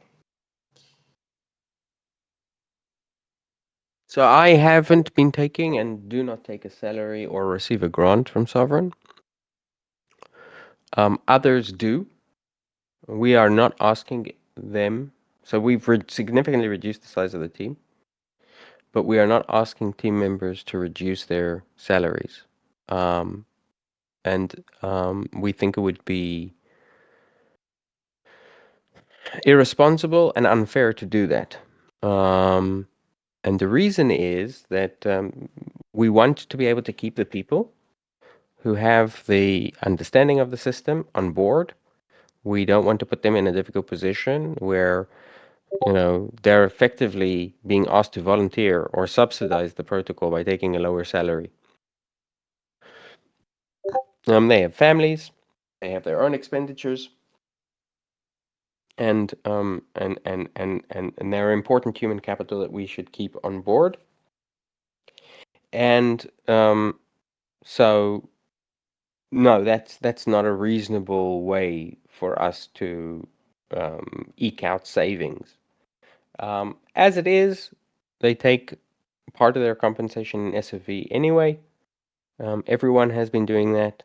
S2: So I haven't been taking and do not take a salary or receive a grant from Sovryn. Others do. We are not asking them. So we've significantly reduced the size of the team, but we are not asking team members to reduce their salaries. And we think it would be irresponsible and unfair to do that. And the reason is that we want to be able to keep the people who have the understanding of the system on board. We don't want to put them in a difficult position where, they're effectively being asked to volunteer or subsidize the protocol by taking a lower salary. They have families, they have their own expenditures, and they're important human capital that we should keep on board. And so no, that's not a reasonable way for us to eke out savings. As it is, they take part of their compensation in SFV anyway. Everyone has been doing that,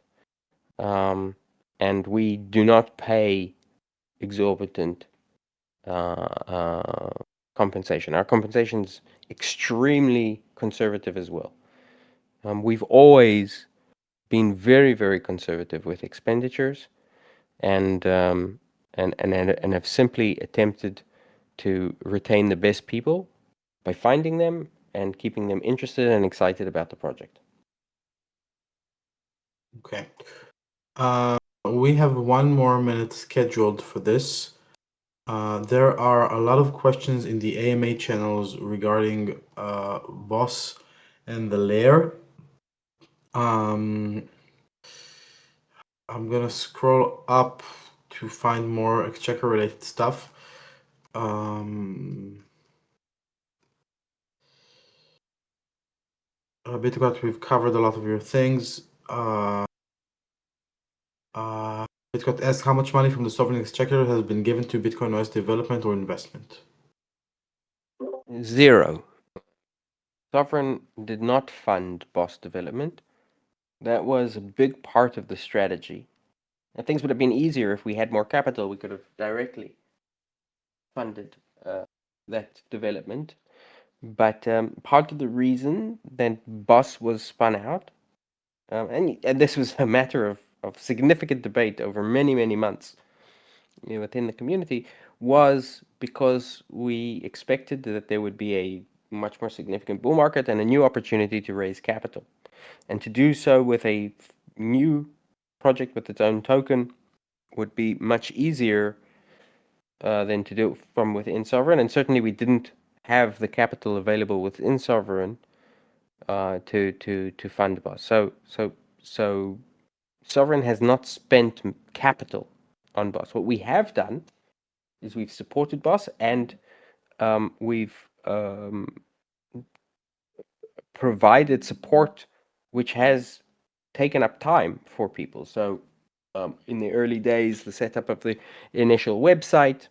S2: and we do not pay exorbitant compensation. Our compensation's extremely conservative as well. We've always been very, very conservative with expenditures, and have simply attempted to retain the best people by finding them and keeping them interested and excited about the project.
S1: Okay. We have 1 more minute scheduled for this. There are a lot of questions in the AMA channels regarding Boss and the lair. I'm gonna scroll up to find more exchequer related stuff. Bitcoin, we've covered a lot of your things. Bitcoin asks how much money from the sovereign exchequer has been given to Bitcoin OS development or investment.
S2: Zero. Sovryn did not fund Boss development. That was a big part of the strategy. And things would have been easier if we had more capital. We could have directly funded that development. But part of the reason that Boss was spun out, and this was a matter of significant debate over many, many months within the community, was because we expected that there would be a much more significant bull market and a new opportunity to raise capital. And to do so with a new project with its own token would be much easier than to do it from within Sovryn. And certainly we didn't have the capital available within Sovryn to fund Boss. So Sovryn has not spent capital on Boss. What we have done is we've supported Boss, and we've provided support which has taken up time for people. So in the early days, the setup of the initial website,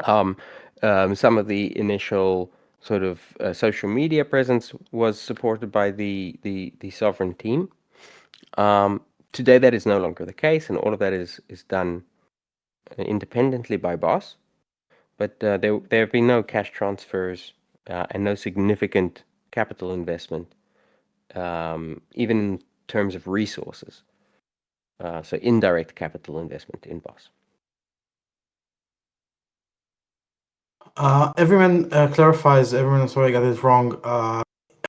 S2: some of the initial sort of social media presence was supported by the Sovryn team. Today, that is no longer the case, and all of that is done independently by Boss. But there have been no cash transfers and no significant capital investment, even in terms of resources. So indirect capital investment in Boss.
S1: Everyone clarifies. Everyone, sorry, I got it wrong.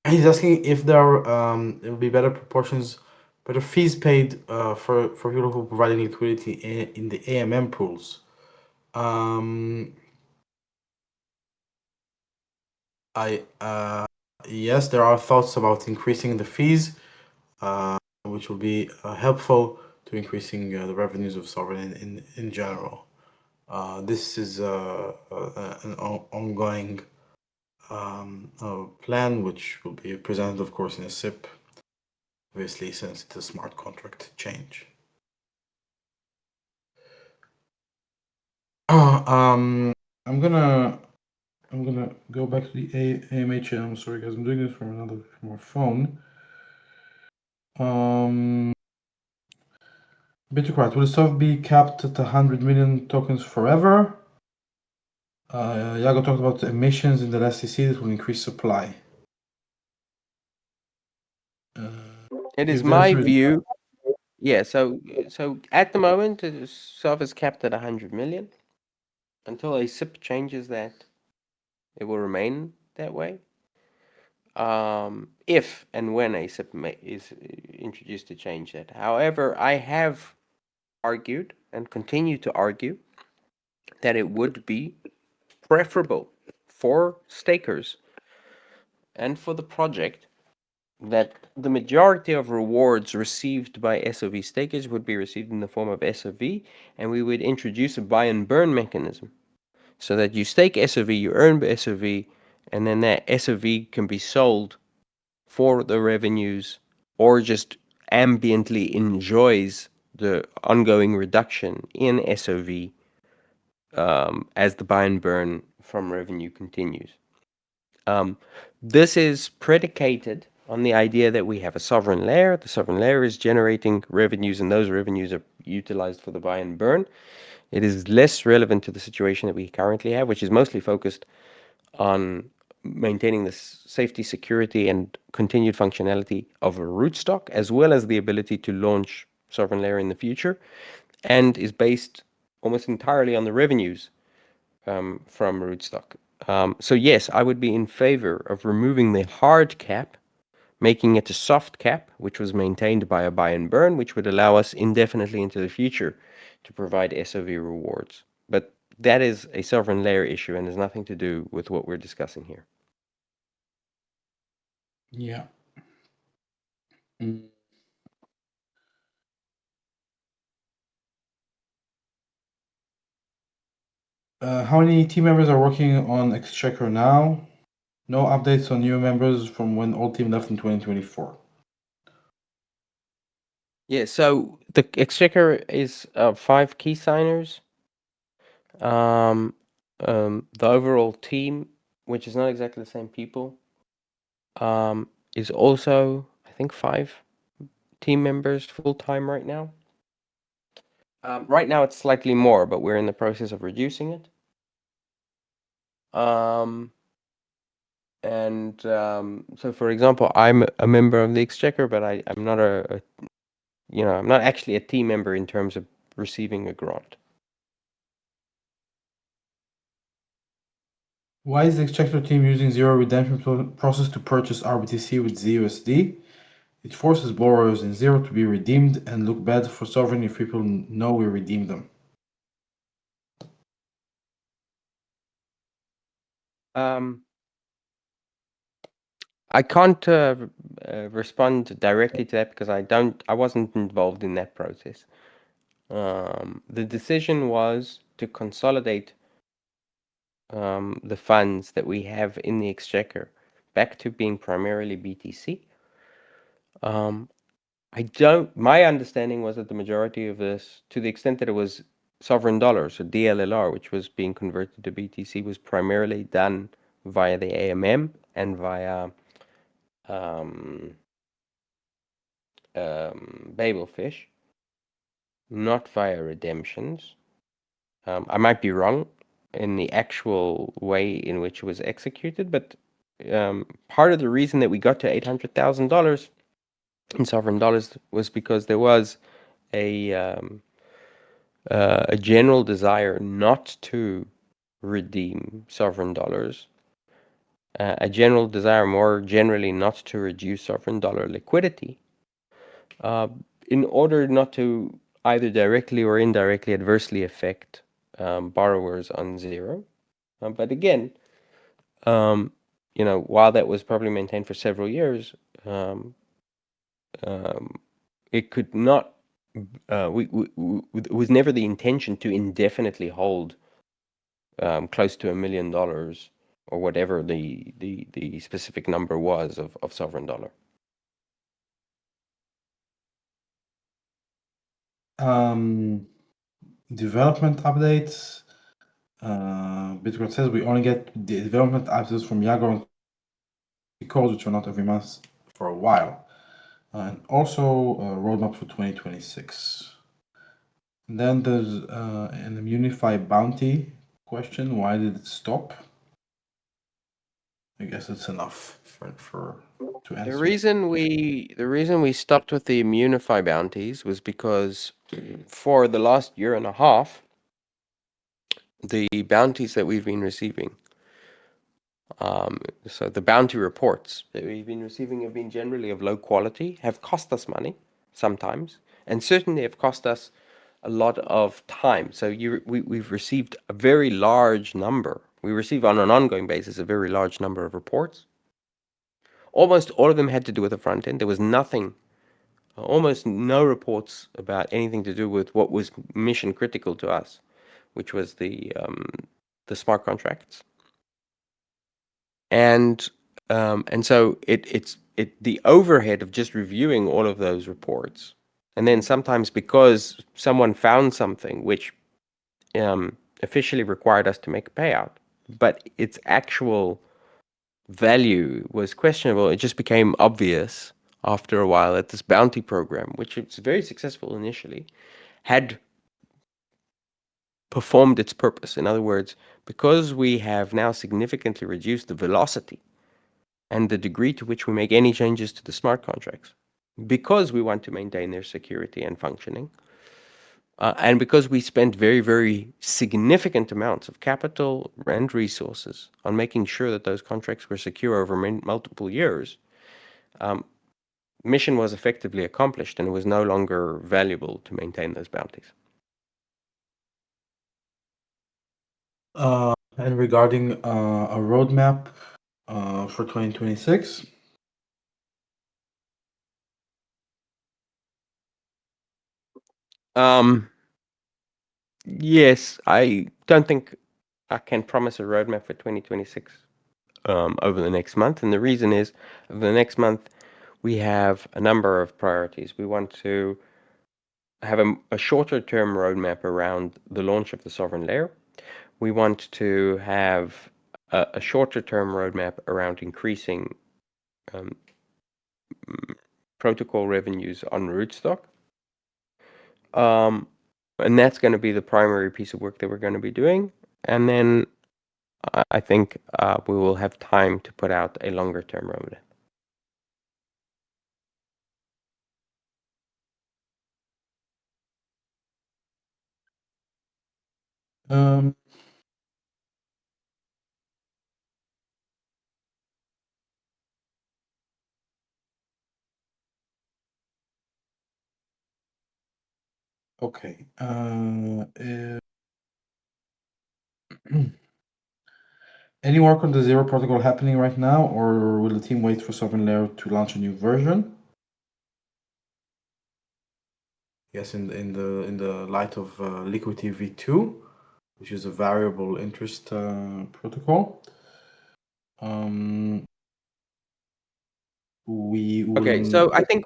S1: He's asking if it will be better proportions, better fees paid for people who are providing liquidity in the AMM pools. Um, I Yes, there are thoughts about increasing the fees, which will be helpful to increasing the revenues of Sovereign in general. This is an ongoing plan, which will be presented, of course, in a SIP, obviously, since it's a smart contract change. I'm gonna go back to the AMA channel. I'm sorry, guys. I'm doing this from my phone. Bitcoin, will the stock be capped at 100 million tokens forever? Yago talked about the emissions in the SEC that will increase supply.
S2: It is
S1: If there's
S2: my view. Yeah, so at the moment, SOV is capped at 100 million. Until a SIP changes that, it will remain that way. If and when a SIP is introduced to change that. However, I have argued and continue to argue that it would be preferable for stakers and for the project that the majority of rewards received by SOV stakers would be received in the form of SOV, and we would introduce a buy and burn mechanism so that you stake SOV, you earn SOV, and then that SOV can be sold for the revenues or just ambiently enjoys the ongoing reduction in SOV as the buy and burn from revenue continues. This is predicated on the idea that we have a sovereign layer. The sovereign layer is generating revenues, and those revenues are utilized for the buy and burn. It is less relevant to the situation that we currently have, which is mostly focused on maintaining the safety, security, and continued functionality of a rootstock, as well as the ability to launch sovereign layer in the future, and is based almost entirely on the revenues from rootstock. So yes, I would be in favor of removing the hard cap, making it a soft cap, which was maintained by a buy and burn, which would allow us indefinitely into the future to provide SOV rewards. But that is a sovereign layer issue and has nothing to do with what we're discussing here.
S1: Yeah. How many team members are working on Exchequer now? No updates on new members from when old team left in 2024.
S2: Yeah, so the Exchequer is 5 key signers. The overall team, which is not exactly the same people, is also, I think, 5 team members full time right now. Right now it's slightly more, but we're in the process of reducing it. So, for example, I'm a member of the Exchequer, but I'm not I'm not actually a team member in terms of receiving a grant.
S1: Why is the Exchequer team using zero redemption process to purchase RBTC with ZUSD? It forces borrowers in zero to be redeemed and look bad for Sovereign if people know we redeemed them.
S2: I can't respond directly to that because I wasn't involved in that process. The decision was to consolidate the funds that we have in the Exchequer back to being primarily BTC. My understanding was that the majority of this, to the extent that it was sovereign dollars, or DLLR, which was being converted to BTC, was primarily done via the AMM and via Babelfish. not via redemptions. I might be wrong in the actual way in which it was executed, but part of the reason that we got to $800,000 in sovereign dollars was because there was a a general desire not to redeem sovereign dollars, a general desire more generally not to reduce sovereign dollar liquidity, uh, in order not to either directly or indirectly adversely affect borrowers on zero. But again, um, while that was probably maintained for several years, um, um, it could not. It was never the intention to indefinitely hold close to $1 million or whatever the specific number was of sovereign dollar.
S1: Development updates. Bitcoin says we only get the development updates from Yago calls, which are not every month for a while. And also a roadmap for 2026. And then there's an Immunify bounty question. Why did it stop? I guess it's enough for to
S2: The
S1: answer.
S2: reason we stopped with the Immunify bounties was because for the last year and a half, the bounties that we've been receiving, so the bounty reports that we've been receiving have been generally of low quality, have cost us money sometimes, and certainly have cost us a lot of time. So we've received a very large number. We receive on an ongoing basis a very large number of reports. Almost all of them had to do with the front end. There was nothing, almost no reports about anything to do with what was mission critical to us, which was the smart contracts. And so it's the overhead of just reviewing all of those reports, and then sometimes because someone found something which officially required us to make a payout, but its actual value was questionable. It just became obvious after a while that this bounty program, which was very successful initially, had performed its purpose. In other words, because we have now significantly reduced the velocity and the degree to which we make any changes to the smart contracts, because we want to maintain their security and functioning, and because we spent very, very significant amounts of capital and resources on making sure that those contracts were secure over multiple years, mission was effectively accomplished and it was no longer valuable to maintain those bounties.
S1: And regarding a roadmap for 2026.
S2: Yes, I don't think I can promise a roadmap for 2026 over the next month. And the reason is, over the next month, we have a number of priorities. We want to have a shorter term roadmap around the launch of the sovereign layer. We want to have a shorter term roadmap around increasing um, protocol revenues on rootstock. And that's going to be the primary piece of work that we're going to be doing. And then I think we will have time to put out a longer term roadmap.
S1: Um, okay. Any work on the Zero protocol happening right now, or will the team wait for Sovereign Layer to launch a new version? Yes, in the light of Liquidity V2, which is a variable interest protocol. We
S2: Okay,
S1: will.
S2: so I think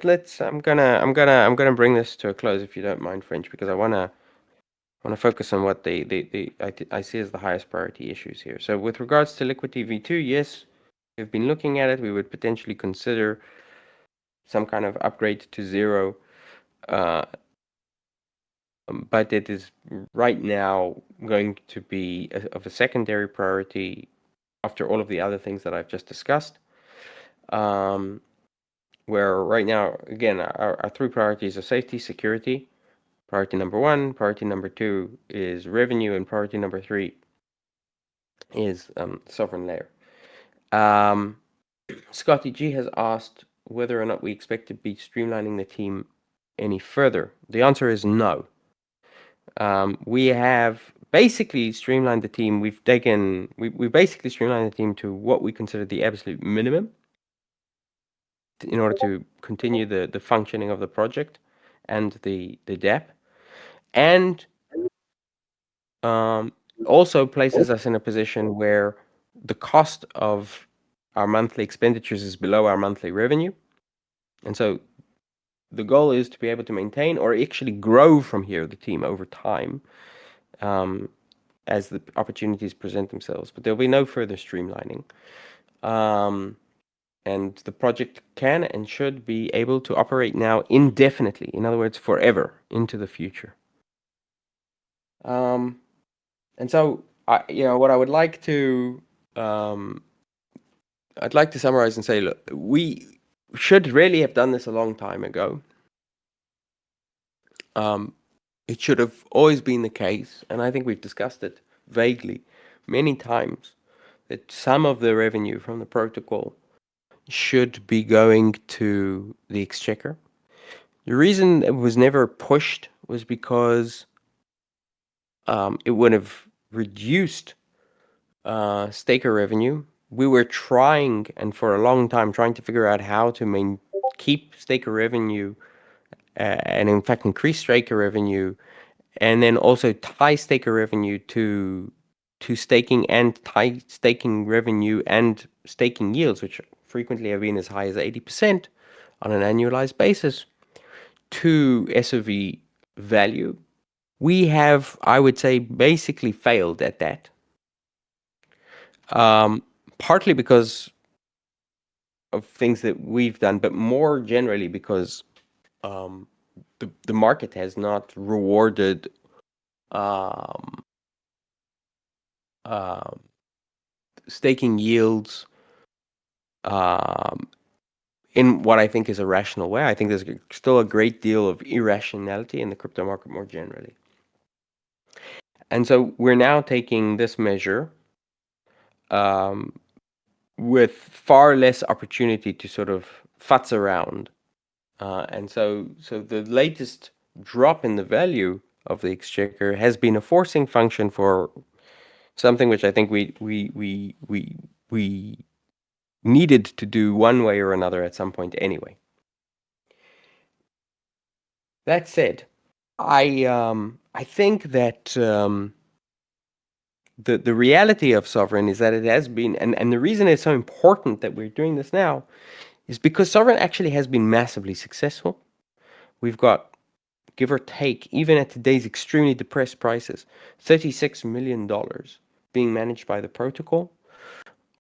S2: let's I'm gonna bring this to a close if you don't mind, French, because I wanna focus on what I see as the highest priority issues here. So with regards to Liquidity V2, yes, we've been looking at it. We would potentially consider some kind of upgrade to zero uh, but it is right now going to be of a secondary priority after all of the other things that I've just discussed. Um, where right now, again, our three priorities are safety, security. Priority number one, priority number two is revenue, and priority number three is sovereign layer. Um, Scotty G has asked whether or not we expect to be streamlining the team any further. The answer is no. We have basically streamlined the team. We basically streamlined the team to what we consider the absolute minimum in order to continue the functioning of the project and the DApp, and um, also places us in a position where the cost of our monthly expenditures is below our monthly revenue. And so the goal is to be able to maintain or actually grow from here the team over time, as the opportunities present themselves. But there'll be no further streamlining. And the project can and should be able to operate now indefinitely, in other words, forever into the future. And so, what I would like to, I'd like to summarize and say, look, we should really have done this a long time ago. It should have always been the case, and I think we've discussed it vaguely many times, that some of the revenue from the protocol should be going to the exchequer. The reason it was never pushed was because it would have reduced staker revenue. We were trying, and for a long time, trying to figure out how to keep staker revenue, and in fact increase staker revenue, and then also tie staker revenue to staking, and tie staking revenue and staking yields, which frequently have been as high as 80% on an annualized basis, to SOV value. We have, I would say, basically failed at that. Partly because of things that we've done, but more generally because the market has not rewarded um, um, staking yields um, in what I think is a rational way. I think there's still a great deal of irrationality in the crypto market more generally. And so we're now taking this measure um, with far less opportunity to sort of futz around. And so the latest drop in the value of the exchequer has been a forcing function for something which I think we needed to do one way or another at some point anyway. That said, I think that the reality of Sovryn is that it has been, and the reason it's so important that we're doing this now is because Sovryn actually has been massively successful. We've got, give or take, even at today's extremely depressed prices, $36 million being managed by the protocol.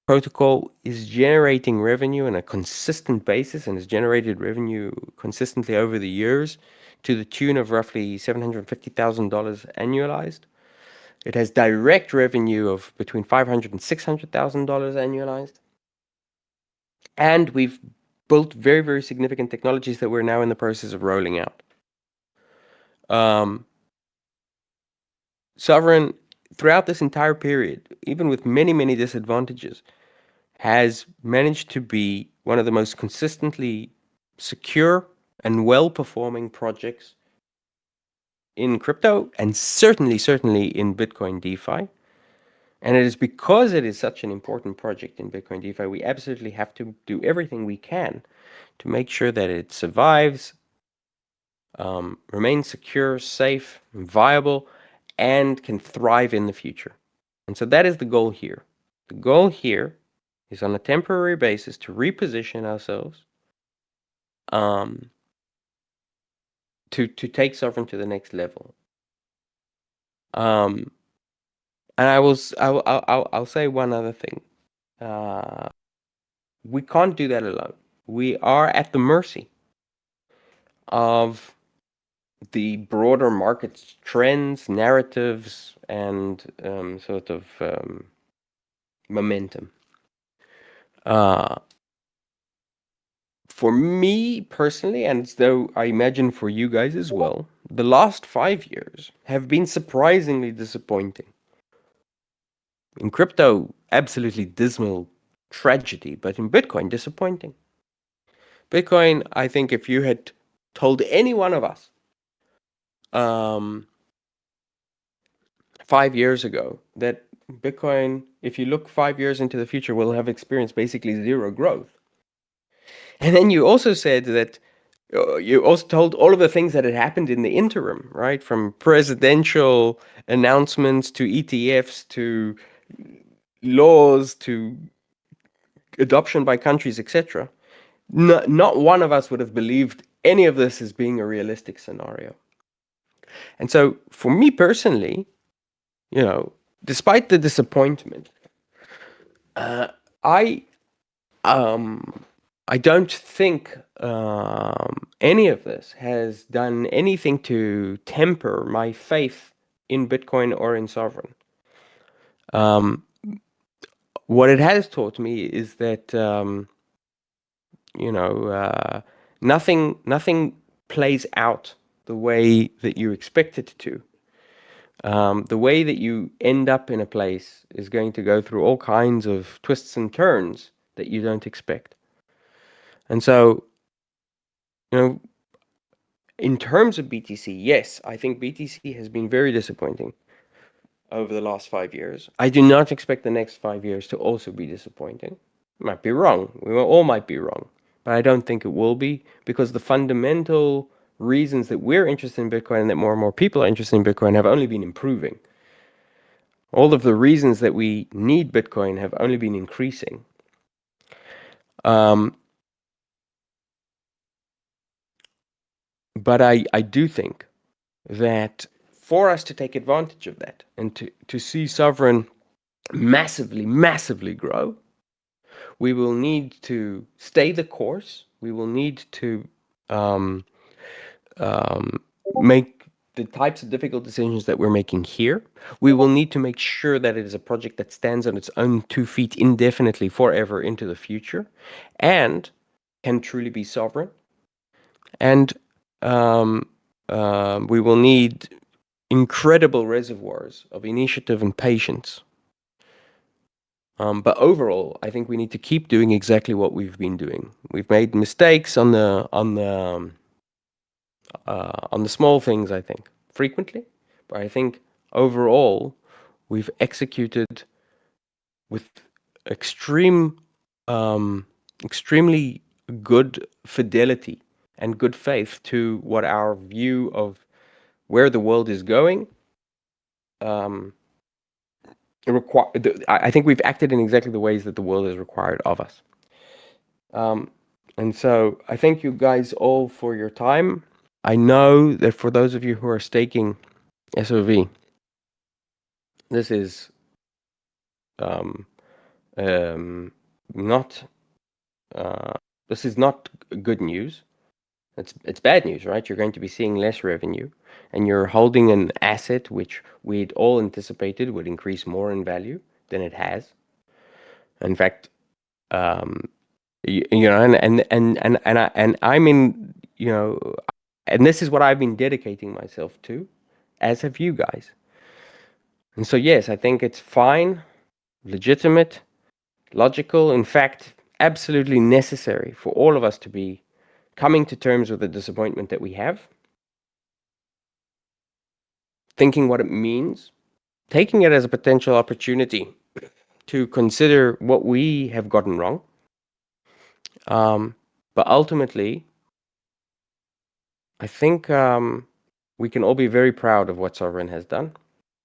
S2: Protocol is generating revenue on a consistent basis and has generated revenue consistently over the years to the tune of roughly $750,000 annualized. It has direct revenue of between $500,000 and $600,000 annualized. And we've built very, very significant technologies that we're now in the process of rolling out. Sovryn, throughout this entire period, even with many, many disadvantages, has managed to be one of the most consistently secure and well-performing projects in crypto, and certainly in Bitcoin DeFi. And it is because it is such an important project in Bitcoin DeFi, we absolutely have to do everything we can to make sure that it survives, remains secure, safe, viable, and can thrive in the future. And so that is the goal here. The goal here is on a temporary basis to reposition ourselves to take Sovryn to the next level. And I'll say one other thing. We can't do that alone. We are at the mercy of the broader market trends, narratives, and sort of momentum. Uh, for me personally, and though I imagine for you guys as well, the last 5 years have been surprisingly disappointing. In crypto, absolutely dismal tragedy, but in Bitcoin, disappointing. Bitcoin, I think if you had told any one of us um, 5 years ago that Bitcoin, if you look 5 years into the future, will have experienced basically zero growth. And then you also said that you also told all of the things that had happened in the interim, right? From presidential announcements to ETFs to laws to adoption by countries, etc. Not one of us would have believed any of this as being a realistic scenario. And so, for me personally, despite the disappointment, I um, I don't think any of this has done anything to temper my faith in Bitcoin or in Sovereign. Um, what it has taught me is that you know nothing plays out the way that you expect it to. The way that you end up in a place is going to go through all kinds of twists and turns that you don't expect. And so, you know, in terms of BTC, yes, I think BTC has been very disappointing over the last 5 years. I do not expect the next 5 years to also be disappointing. Might be wrong. We all might be wrong. But I don't think it will be, because the fundamental reasons that we're interested in Bitcoin and that more and more people are interested in Bitcoin have only been improving. All of the reasons that we need Bitcoin have only been increasing. Um, but I do think that for us to take advantage of that and to see Sovereign massively grow, we will need to stay the course. We will need to um, make the types of difficult decisions that we're making here. We will need to make sure that it is a project that stands on its own 2 feet indefinitely forever into the future and can truly be sovereign. And um, we will need incredible reservoirs of initiative and patience. But overall, I think we need to keep doing exactly what we've been doing. We've made mistakes on the small things, I think, frequently, but I think overall we've executed with extreme, um, extremely good fidelity and good faith to what our view of where the world is going um, I think we've acted in exactly the ways that the world has required of us. Um, and so I thank you guys all for your time. I know that for those of you who are staking SOV, this is um, um, not uh, this is not good news. It's bad news, right? You're going to be seeing less revenue, and you're holding an asset which we'd all anticipated would increase more in value than it has. In fact, um, and I'm in, and this is what I've been dedicating myself to, as have you guys. And so, yes, I think it's fine, legitimate, logical, in fact, absolutely necessary for all of us to be coming to terms with the disappointment that we have, thinking what it means, taking it as a potential opportunity to consider what we have gotten wrong. But ultimately, I think we can all be very proud of what Sovereign has done.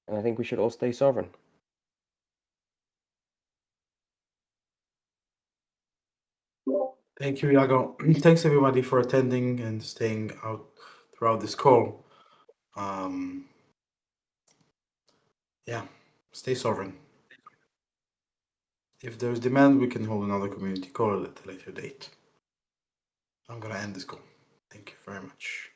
S2: And I think we should all stay sovereign.
S1: Thank you, Iago. Thanks everybody for attending and staying out throughout this call. Um, yeah, stay sovereign. If there's demand, we can hold another community call at a later date. I'm gonna end this call. Thank you very much.